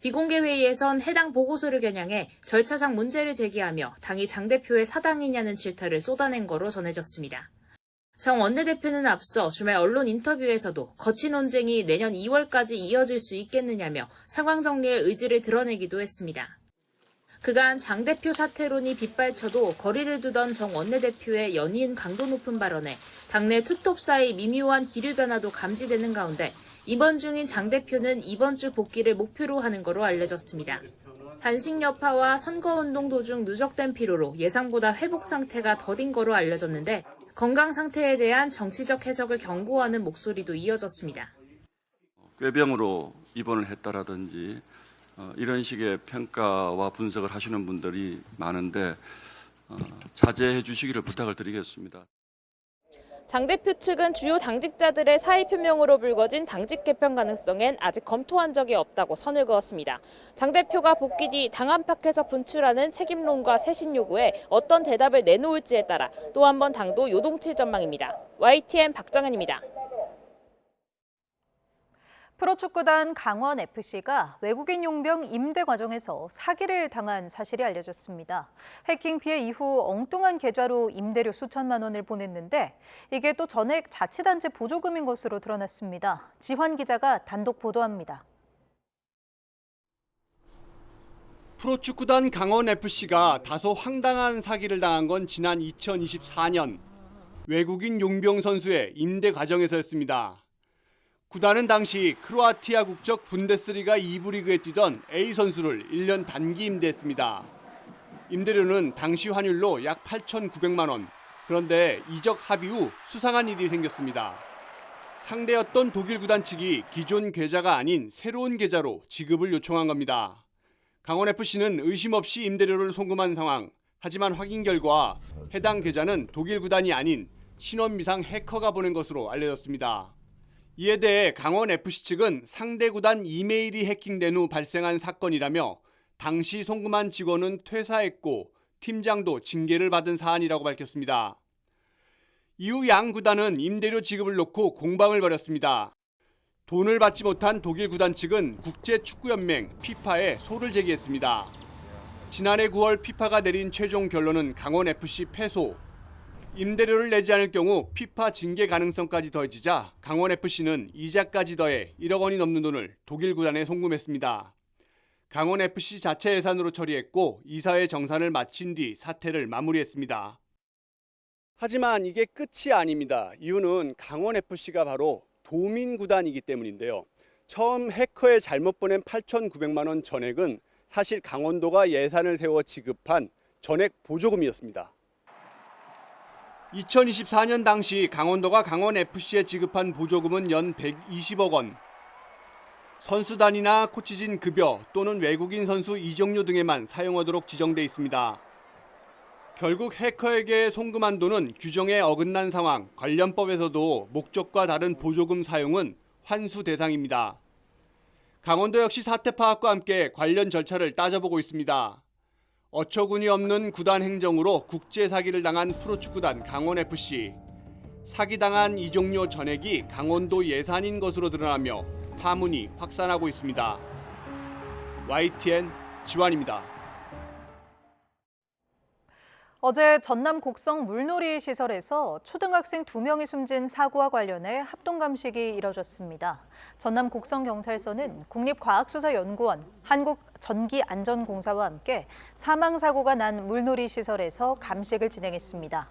비공개 회의에선 해당 보고서를 겨냥해 절차상 문제를 제기하며 당이 장 대표의 사당이냐는 질타를 쏟아낸 거로 전해졌습니다. 정 원내대표는 앞서 주말 언론 인터뷰에서도 거취 논쟁이 내년 2월까지 이어질 수 있겠느냐며 상황 정리의 의지를 드러내기도 했습니다. 그간 장 대표 사퇴론이 빗발쳐도 거리를 두던 정 원내대표의 연이은 강도 높은 발언에 당내 투톱 사이 미묘한 기류 변화도 감지되는 가운데 입원 중인 장 대표는 이번 주 복귀를 목표로 하는 거로 알려졌습니다. 단식 여파와 선거운동 도중 누적된 피로로 예상보다 회복 상태가 더딘 거로 알려졌는데 건강 상태에 대한 정치적 해석을 경고하는 목소리도 이어졌습니다. 꾀병으로 입원을 했다라든지 이런 식의 평가와 분석을 하시는 분들이 많은데 자제해 주시기를 부탁을 드리겠습니다. 장 대표 측은 주요 당직자들의 사의 표명으로 불거진 당직 개편 가능성엔 아직 검토한 적이 없다고 선을 그었습니다. 장 대표가 복귀 뒤 당 안팎에서 분출하는 책임론과 쇄신 요구에 어떤 대답을 내놓을지에 따라 또 한 번 당도 요동칠 전망입니다. YTN 박정현입니다. 프로축구단 강원FC가 외국인 용병 임대 과정에서 사기를 당한 사실이 알려졌습니다. 해킹 피해 이후 엉뚱한 계좌로 임대료 수천만 원을 보냈는데 이게 또 전액 자치단체 보조금인 것으로 드러났습니다. 지환 기자가 단독 보도합니다. 프로축구단 강원FC가 다소 황당한 사기를 당한 건 지난 2024년 외국인 용병 선수의 임대 과정에서였습니다. 구단은 당시 크로아티아 국적 분데스리가 2부 리그에 뛰던 A 선수를 1년 단기 임대했습니다. 임대료는 당시 환율로 약 8,900만 원. 그런데 이적 합의 후 수상한 일이 생겼습니다. 상대였던 독일 구단 측이 기존 계좌가 아닌 새로운 계좌로 지급을 요청한 겁니다. 강원FC는 의심 없이 임대료를 송금한 상황. 하지만 확인 결과 해당 계좌는 독일 구단이 아닌 신원미상 해커가 보낸 것으로 알려졌습니다. 이에 대해 강원FC 측은 상대 구단 이메일이 해킹된 후 발생한 사건이라며 당시 송금한 직원은 퇴사했고 팀장도 징계를 받은 사안이라고 밝혔습니다. 이후 양 구단은 임대료 지급을 놓고 공방을 벌였습니다. 돈을 받지 못한 독일 구단 측은 국제축구연맹 FIFA에 소를 제기했습니다. 지난해 9월 FIFA가 내린 최종 결론은 강원FC 패소, 임대료를 내지 않을 경우 FIFA 징계 가능성까지 더해지자 강원FC는 이자까지 더해 1억 원이 넘는 돈을 독일 구단에 송금했습니다. 강원FC 자체 예산으로 처리했고 이사회 정산을 마친 뒤 사태를 마무리했습니다. 하지만 이게 끝이 아닙니다. 이유는 강원FC가 바로 도민 구단이기 때문인데요. 처음 해커에 잘못 보낸 8,900만 원 전액은 사실 강원도가 예산을 세워 지급한 전액 보조금이었습니다. 2024년 당시 강원도가 강원FC에 지급한 보조금은 연 120억 원. 선수단이나 코치진 급여 또는 외국인 선수 이적료 등에만 사용하도록 지정돼 있습니다. 결국 해커에게 송금한 돈은 규정에 어긋난 상황, 관련법에서도 목적과 다른 보조금 사용은 환수 대상입니다. 강원도 역시 사태 파악과 함께 관련 절차를 따져보고 있습니다. 어처구니 없는 구단 행정으로 국제 사기를 당한 프로축구단 강원FC. 사기당한 이적료 전액이 강원도 예산인 것으로 드러나며 파문이 확산하고 있습니다. YTN 지환입니다. 어제 전남 곡성 물놀이 시설에서 초등학생 2명이 숨진 사고와 관련해 합동감식이 이뤄졌습니다. 전남 곡성경찰서는 국립과학수사연구원, 한국전기안전공사와 함께 사망사고가 난 물놀이 시설에서 감식을 진행했습니다.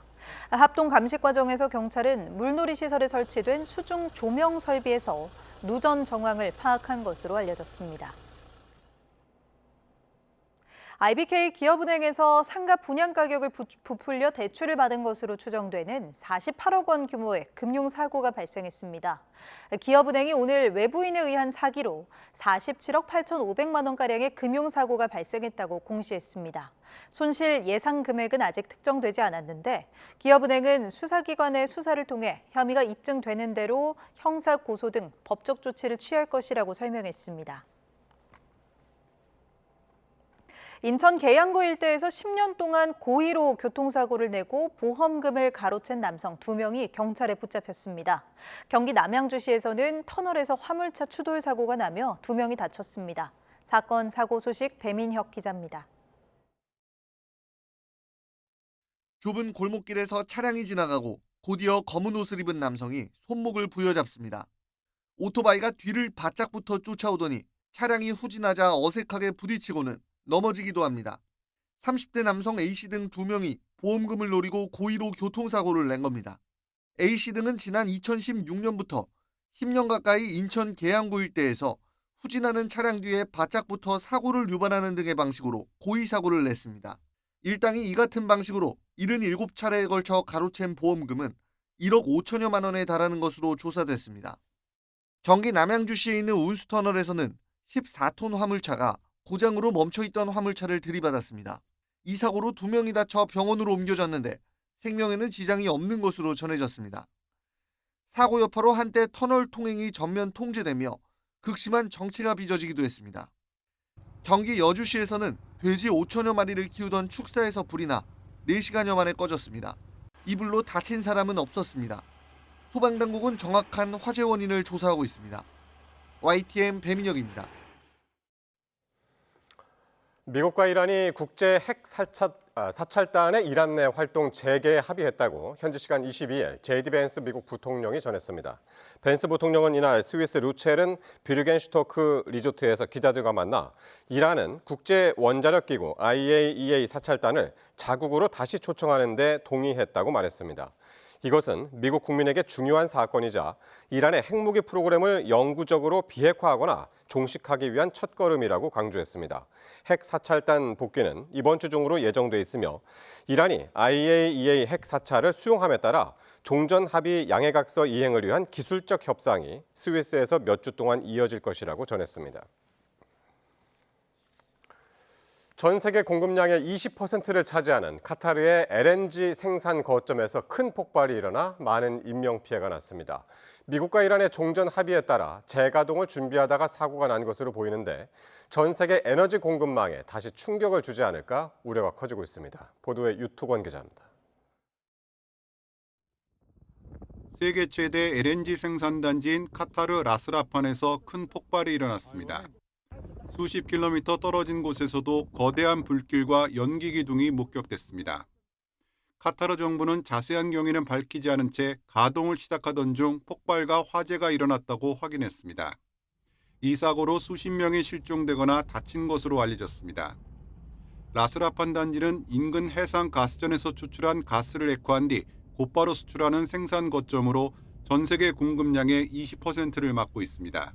합동감식 과정에서 경찰은 물놀이 시설에 설치된 수중 조명 설비에서 누전 정황을 파악한 것으로 알려졌습니다. IBK 기업은행에서 상가 분양 가격을 부풀려 대출을 받은 것으로 추정되는 48억 원 규모의 금융사고가 발생했습니다. 기업은행이 오늘 외부인에 의한 사기로 47억 8,500만 원가량의 금융사고가 발생했다고 공시했습니다. 손실 예상 금액은 아직 특정되지 않았는데 기업은행은 수사기관의 수사를 통해 혐의가 입증되는 대로 형사 고소 등 법적 조치를 취할 것이라고 설명했습니다. 인천 계양구 일대에서 10년 동안 고의로 교통사고를 내고 보험금을 가로챈 남성 2명이 경찰에 붙잡혔습니다. 경기 남양주시에서는 터널에서 화물차 추돌 사고가 나며 2명이 다쳤습니다. 사건 사고 소식 배민혁 기자입니다. 좁은 골목길에서 차량이 지나가고 곧이어 검은 옷을 입은 남성이 손목을 부여잡습니다. 오토바이가 뒤를 바짝부터 쫓아오더니 차량이 후진하자 어색하게 부딪히고는 넘어지기도 합니다. 30대 남성 A씨 등 2명이 보험금을 노리고 고의로 교통사고를 낸 겁니다. A씨 등은 지난 2016년부터 10년 가까이 인천 계양구 일대에서 후진하는 차량 뒤에 바짝부터 사고를 유발하는 등의 방식으로 고의사고를 냈습니다. 일당이 이 같은 방식으로 77차례에 걸쳐 가로챈 보험금은 1억 5천여만 원에 달하는 것으로 조사됐습니다. 경기 남양주시에 있는 운수터널에서는 14톤 화물차가 고장으로 멈춰있던 화물차를 들이받았습니다. 이 사고로 2명이 다쳐 병원으로 옮겨졌는데 생명에는 지장이 없는 것으로 전해졌습니다. 사고 여파로 한때 터널 통행이 전면 통제되며 극심한 정체가 빚어지기도 했습니다. 경기 여주시에서는 돼지 5천여 마리를 키우던 축사에서 불이 나 4시간여 만에 꺼졌습니다. 이 불로 다친 사람은 없었습니다. 소방당국은 정확한 화재 원인을 조사하고 있습니다. YTN 배민혁입니다. 미국과 이란이 국제 핵 사찰단의 이란 내 활동 재개에 합의했다고 현지 시간 22일 제이디 벤스 미국 부통령이 전했습니다. 벤스 부통령은 이날 스위스 루첼은 뷰르겐슈토크 리조트에서 기자들과 만나 이란은 국제 원자력 기구 IAEA 사찰단을 자국으로 다시 초청하는 데 동의했다고 말했습니다. 이것은 미국 국민에게 중요한 사건이자 이란의 핵무기 프로그램을 영구적으로 비핵화하거나 종식하기 위한 첫걸음이라고 강조했습니다. 핵 사찰단 복귀는 이번 주 중으로 예정돼 있으며 이란이 IAEA 핵 사찰을 수용함에 따라 종전 합의 양해각서 이행을 위한 기술적 협상이 스위스에서 몇 주 동안 이어질 것이라고 전했습니다. 전 세계 공급량의 20%를 차지하는 카타르의 LNG 생산 거점에서 큰 폭발이 일어나 많은 인명피해가 났습니다. 미국과 이란의 종전 합의에 따라 재가동을 준비하다가 사고가 난 것으로 보이는데 전 세계 에너지 공급망에 다시 충격을 주지 않을까 우려가 커지고 있습니다. 보도에 유투권 기자입니다. 세계 최대 LNG 생산단지인 카타르 라스라판에서 큰 폭발이 일어났습니다. 수십 킬로미터 떨어진 곳에서도 거대한 불길과 연기 기둥이 목격됐습니다. 카타르 정부는 자세한 경위는 밝히지 않은 채 가동을 시작하던 중 폭발과 화재가 일어났다고 확인했습니다. 이 사고로 수십 명이 실종되거나 다친 것으로 알려졌습니다. 라스라판 단지는 인근 해상 가스전에서 추출한 가스를 액화한 뒤 곧바로 수출하는 생산 거점으로 전 세계 공급량의 20%를 맡고 있습니다.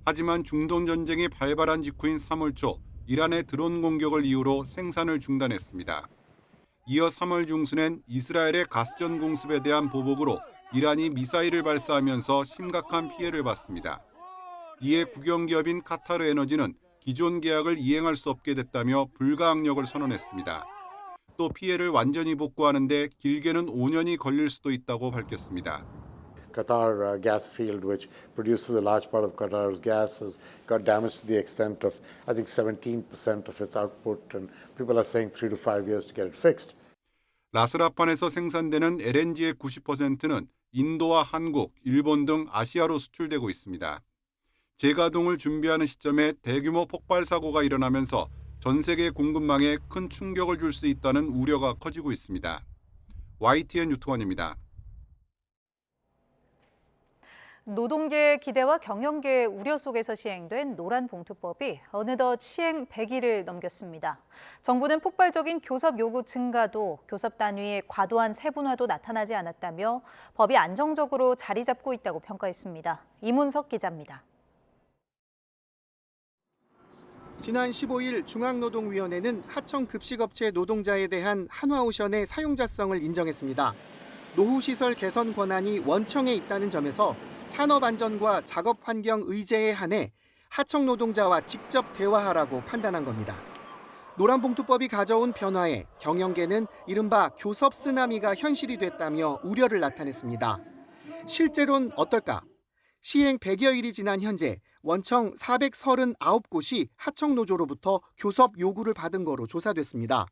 하지만 중동 전쟁이 발발한 직후인 3월 초 이란의 드론 공격을 이유로 생산을 중단했습니다. 이어 3월 중순엔 이스라엘의 가스전 공습에 대한 보복으로 이란이 미사일을 발사하면서 심각한 피해를 봤습니다. 이에 국영기업인 카타르 에너지는 기존 계약을 이행할 수 없게 됐다며 불가항력을 선언했습니다. 또 피해를 완전히 복구하는데 길게는 5년이 걸릴 수도 있다고 밝혔습니다. Qatar gas field, which produces a large part of Qatar's gas, has got damaged to the extent of, I think, 17% of its output, and people are saying 3 to 5 years to get it fixed. 라스라판에서 생산되는 LNG의 90%는 인도와 한국, 일본 등 아시아로 수출되고 있습니다. 재가동을 준비하는 시점에 대규모 폭발 사고가 일어나면서 전 세계 공급망에 큰 충격을 줄 수 있다는 우려가 커지고 있습니다. YTN 유통원입니다. 노동계의 기대와 경영계의 우려 속에서 시행된 노란봉투법이 어느덧 시행 100일을 넘겼습니다. 정부는 폭발적인 교섭 요구 증가도 교섭 단위의 과도한 세분화도 나타나지 않았다며 법이 안정적으로 자리 잡고 있다고 평가했습니다. 이문석 기자입니다. 지난 15일 중앙노동위원회는 하청급식업체 노동자에 대한 한화오션의 사용자성을 인정했습니다. 노후시설 개선 권한이 원청에 있다는 점에서 산업안전과 작업환경 의제에 한해 하청 노동자와 직접 대화하라고 판단한 겁니다. 노란봉투법이 가져온 변화에 경영계는 이른바 교섭 쓰나미가 현실이 됐다며 우려를 나타냈습니다. 실제로는 어떨까? 시행 100여일이 지난 현재 원청 439곳이 하청노조로부터 교섭 요구를 받은 거로 조사됐습니다.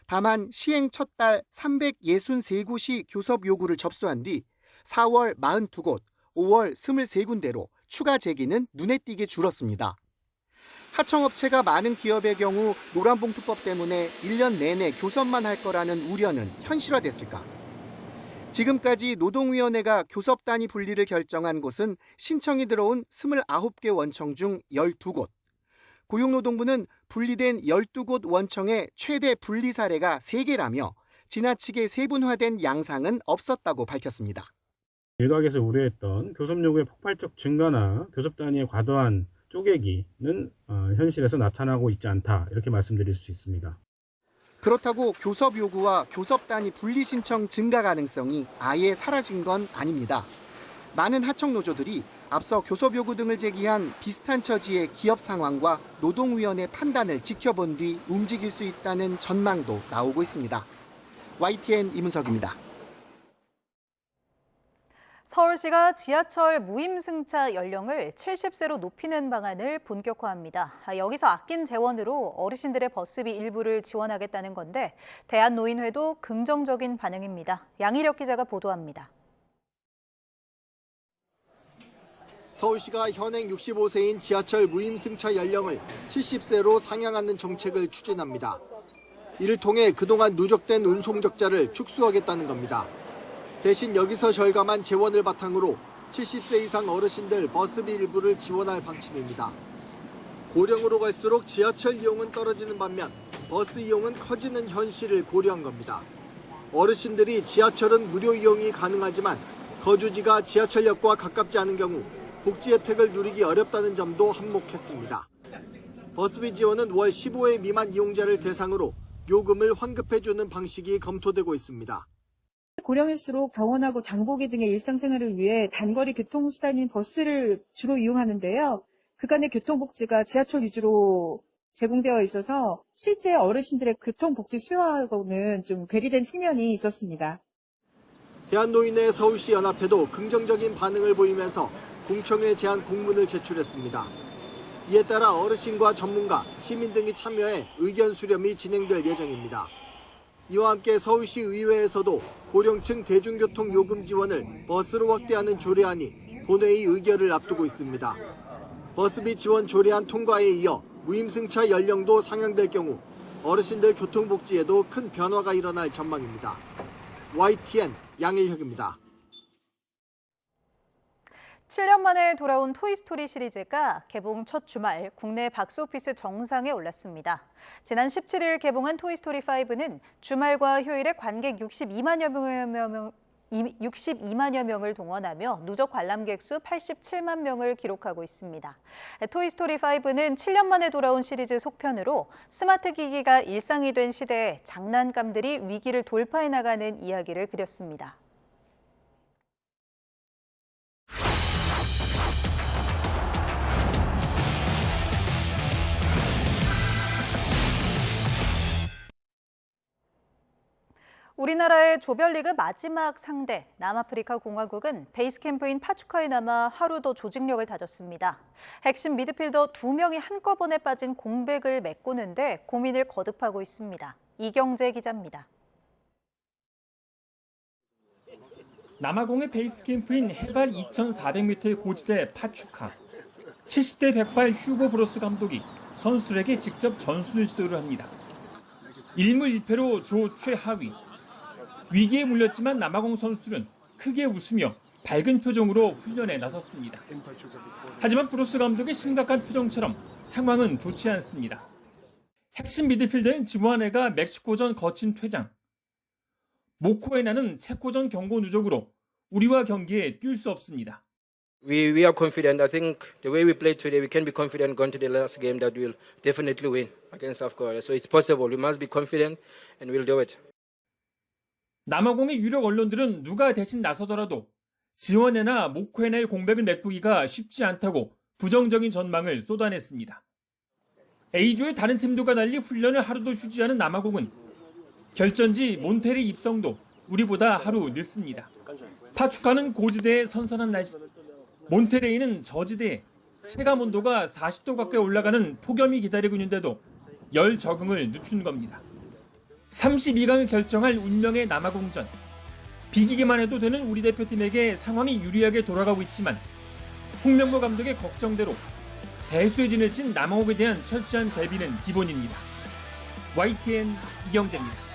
다만 시행 첫 달 363곳이 교섭 요구를 접수한 뒤 4월 42곳, 5월 23군데로 추가 제기는 눈에 띄게 줄었습니다. 하청업체가 많은 기업의 경우 노란봉투법 때문에 1년 내내 교섭만 할 거라는 우려는 현실화됐을까? 지금까지 노동위원회가 교섭 단위 분리를 결정한 곳은 신청이 들어온 29개 원청 중 12곳. 고용노동부는 분리된 12곳 원청의 최대 분리 사례가 3개라며 지나치게 세분화된 양상은 없었다고 밝혔습니다. 일각에서 우려했던 교섭 요구의 폭발적 증가나 교섭 단위의 과도한 쪼개기는 현실에서 나타나고 있지 않다, 이렇게 말씀드릴 수 있습니다. 그렇다고 교섭 요구와 교섭 단위 분리 신청 증가 가능성이 아예 사라진 건 아닙니다. 많은 하청 노조들이 앞서 교섭 요구 등을 제기한 비슷한 처지의 기업 상황과 노동위원회 판단을 지켜본 뒤 움직일 수 있다는 전망도 나오고 있습니다. YTN 이문석입니다. 서울시가 지하철 무임승차 연령을 70세로 높이는 방안을 본격화합니다. 여기서 아낀 재원으로 어르신들의 버스비 일부를 지원하겠다는 건데 대한노인회도 긍정적인 반응입니다. 양희력 기자가 보도합니다. 서울시가 현행 65세인 지하철 무임승차 연령을 70세로 상향하는 정책을 추진합니다. 이를 통해 그동안 누적된 운송 적자를 축소하겠다는 겁니다. 대신 여기서 절감한 재원을 바탕으로 70세 이상 어르신들 버스비 일부를 지원할 방침입니다. 고령으로 갈수록 지하철 이용은 떨어지는 반면 버스 이용은 커지는 현실을 고려한 겁니다. 어르신들이 지하철은 무료 이용이 가능하지만 거주지가 지하철역과 가깝지 않은 경우 복지 혜택을 누리기 어렵다는 점도 한몫했습니다. 버스비 지원은 월 15회 미만 이용자를 대상으로 요금을 환급해주는 방식이 검토되고 있습니다. 고령일수록 병원하고 장보기 등의 일상생활을 위해 단거리 교통수단인 버스를 주로 이용하는데요. 그간의 교통복지가 지하철 위주로 제공되어 있어서 실제 어르신들의 교통복지 수요하고는 좀 괴리된 측면이 있었습니다. 대한노인회 서울시 연합회도 긍정적인 반응을 보이면서 공청회 제안 공문을 제출했습니다. 이에 따라 어르신과 전문가, 시민 등이 참여해 의견 수렴이 진행될 예정입니다. 이와 함께 서울시 의회에서도 고령층 대중교통 요금 지원을 버스로 확대하는 조례안이 본회의 의결을 앞두고 있습니다. 버스비 지원 조례안 통과에 이어 무임승차 연령도 상향될 경우 어르신들 교통복지에도 큰 변화가 일어날 전망입니다. YTN 양일혁입니다. 7년 만에 돌아온 토이스토리 시리즈가 개봉 첫 주말 국내 박스오피스 정상에 올랐습니다. 지난 17일 개봉한 토이스토리5는 주말과 휴일에 관객 62만여 명을 동원하며 누적 관람객 수 87만 명을 기록하고 있습니다. 토이스토리5는 7년 만에 돌아온 시리즈 속편으로 스마트 기기가 일상이 된 시대에 장난감들이 위기를 돌파해 나가는 이야기를 그렸습니다. 우리나라의 조별리그 마지막 상대 남아프리카 공화국은 베이스 캠프인 파추카에 남아 하루 더 조직력을 다졌습니다. 핵심 미드필더 2명이 한꺼번에 빠진 공백을 메꾸는데 고민을 거듭하고 있습니다. 이경재 기자입니다. 남아공의 베이스 캠프인 해발 2,400m의 고지대 파추카. 70대 108 휴고 브로스 감독이 선수들에게 직접 전술 지도를 합니다. 1무 1패로 조 최하위. 위기에 물렸지만 남아공 선수들은 크게 웃으며 밝은 표정으로 훈련에 나섰습니다. 하지만 브로스 감독의 심각한 표정처럼 상황은 좋지 않습니다. 핵심 미드필더인 지무아네가 멕시코전 거친 퇴장. 모코에나는 체코전 경고 누적으로 우리와 경기에 뛸 수 없습니다. We are confident. I think the way we played today, we can be confident going to the last game that we'll definitely win against South Korea. So it's possible. We must be confident and we'll do it. 남아공의 유력 언론들은 누가 대신 나서더라도 지원에나 모코에나의 공백을 메꾸기가 쉽지 않다고 부정적인 전망을 쏟아냈습니다. A조의 다른 팀들과 달리 훈련을 하루도 쉬지 않은 남아공은 결전지 몬테리 입성도 우리보다 하루 늦습니다. 파추카는 고지대의 선선한 날씨, 몬테레이는 저지대에 체감 온도가 40도 가까이 올라가는 폭염이 기다리고 있는데도 열 적응을 늦춘 겁니다. 32강을 결정할 운명의 남아공전. 비기기만 해도 되는 우리 대표팀에게 상황이 유리하게 돌아가고 있지만 홍명보 감독의 걱정대로 배수의 진을 친 남아공에 대한 철저한 대비는 기본입니다. YTN 이경재입니다.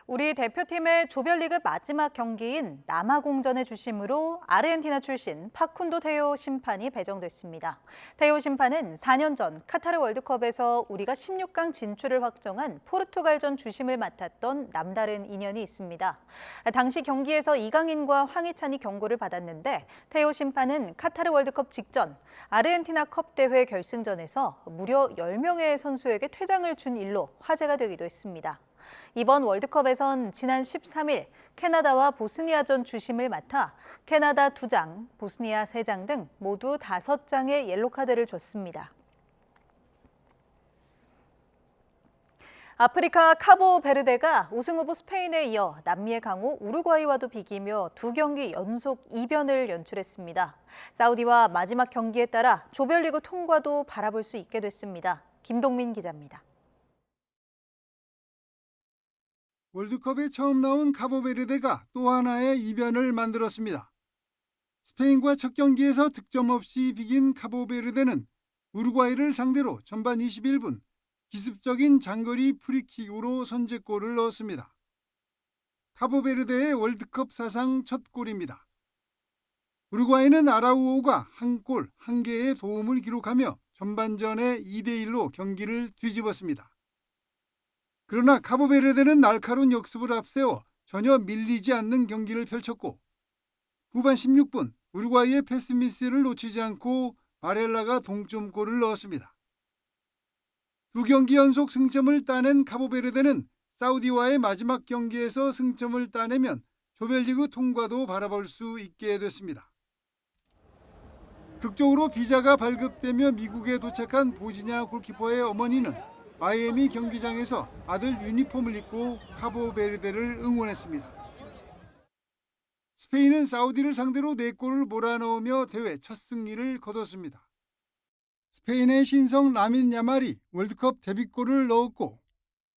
우리 대표팀의 조별리그 마지막 경기인 남아공전의 주심으로 아르헨티나 출신 파쿤도 테오 심판이 배정됐습니다. 테오 심판은 4년 전 카타르 월드컵에서 우리가 16강 진출을 확정한 포르투갈전 주심을 맡았던 남다른 인연이 있습니다. 당시 경기에서 이강인과 황희찬이 경고를 받았는데 테오 심판은 카타르 월드컵 직전 아르헨티나 컵 대회 결승전에서 무려 10명의 선수에게 퇴장을 준 일로 화제가 되기도 했습니다. 이번 월드컵에선 지난 13일 캐나다와 보스니아전 주심을 맡아 캐나다 2장, 보스니아 3장 등 모두 5장의 옐로카드를 줬습니다. 아프리카 카보베르데가 우승 후보 스페인에 이어 남미의 강호 우루과이와도 비기며 2경기 연속 이변을 연출했습니다. 사우디와 마지막 경기에 따라 조별리그 통과도 바라볼 수 있게 됐습니다. 김동민 기자입니다. 월드컵에 처음 나온 카보베르데가 또 하나의 이변을 만들었습니다. 스페인과 첫 경기에서 득점 없이 비긴 카보베르데는 우루과이를 상대로 전반 21분 기습적인 장거리 프리킥으로 선제골을 넣었습니다. 카보베르데의 월드컵 사상 첫 골입니다. 우루과이는 아라우오가 한 골, 한 개의 도움을 기록하며 전반전에 2대1로 경기를 뒤집었습니다. 그러나 카보베르데는 날카로운 역습을 앞세워 전혀 밀리지 않는 경기를 펼쳤고 후반 16분 우루과이의 패스 미스를 놓치지 않고 바렐라가 동점골을 넣었습니다. 2경기 연속 승점을 따낸 카보베르데는 사우디와의 마지막 경기에서 승점을 따내면 조별리그 통과도 바라볼 수 있게 됐습니다. 극적으로 비자가 발급되며 미국에 도착한 보즈니아 골키퍼의 어머니는 마이애미 경기장에서 아들 유니폼을 입고 카보베르데를 응원했습니다. 스페인은 사우디를 상대로 4골을 몰아넣으며 대회 첫 승리를 거뒀습니다. 스페인의 신성 라민 야말이 월드컵 데뷔골을 넣었고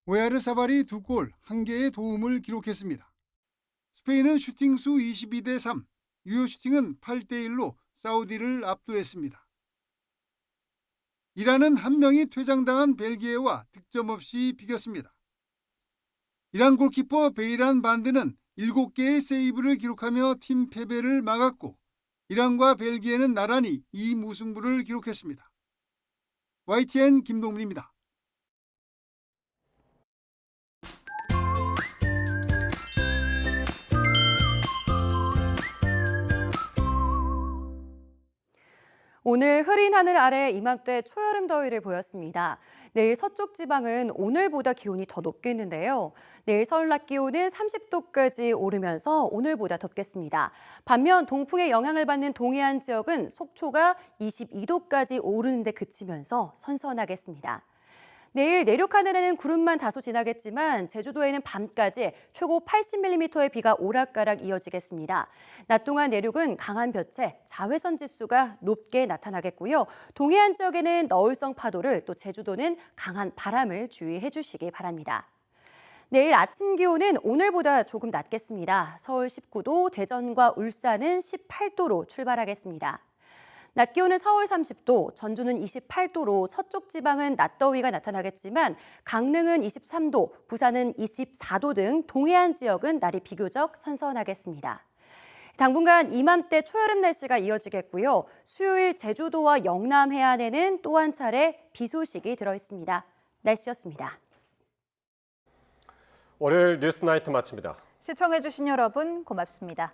오야르사발이 2골, 1개의 도움을 기록했습니다. 스페인은 슈팅 수 22대 3, 유효 슈팅은 8대 1로 사우디를 압도했습니다. 이란은 한 명이 퇴장당한 벨기에와 득점 없이 비겼습니다. 이란 골키퍼 베이란 반드는 7개의 세이브를 기록하며 팀 패배를 막았고 이란과 벨기에는 나란히 2무승부를 기록했습니다. YTN 김동문입니다. 오늘 흐린 하늘 아래 이맘때 초여름 더위를 보였습니다. 내일 서쪽 지방은 오늘보다 기온이 더 높겠는데요. 내일 서울 낮 기온은 30도까지 오르면서 오늘보다 덥겠습니다. 반면 동풍의 영향을 받는 동해안 지역은 속초가 22도까지 오르는 데 그치면서 선선하겠습니다. 내일 내륙 하늘에는 구름만 다소 지나겠지만 제주도에는 밤까지 최고 80mm의 비가 오락가락 이어지겠습니다. 낮 동안 내륙은 강한 볕에 자외선 지수가 높게 나타나겠고요. 동해안 지역에는 너울성 파도를 또 제주도는 강한 바람을 주의해 주시기 바랍니다. 내일 아침 기온은 오늘보다 조금 낮겠습니다. 서울 19도, 대전과 울산은 18도로 출발하겠습니다. 낮 기온은 서울 30도, 전주는 28도로 서쪽 지방은 낮더위가 나타나겠지만 강릉은 23도, 부산은 24도 등 동해안 지역은 날이 비교적 선선하겠습니다. 당분간 이맘때 초여름 날씨가 이어지겠고요. 수요일 제주도와 영남 해안에는 또 한 차례 비 소식이 들어있습니다. 날씨였습니다. 월요일 뉴스나이트 마칩니다. 시청해주신 여러분 고맙습니다.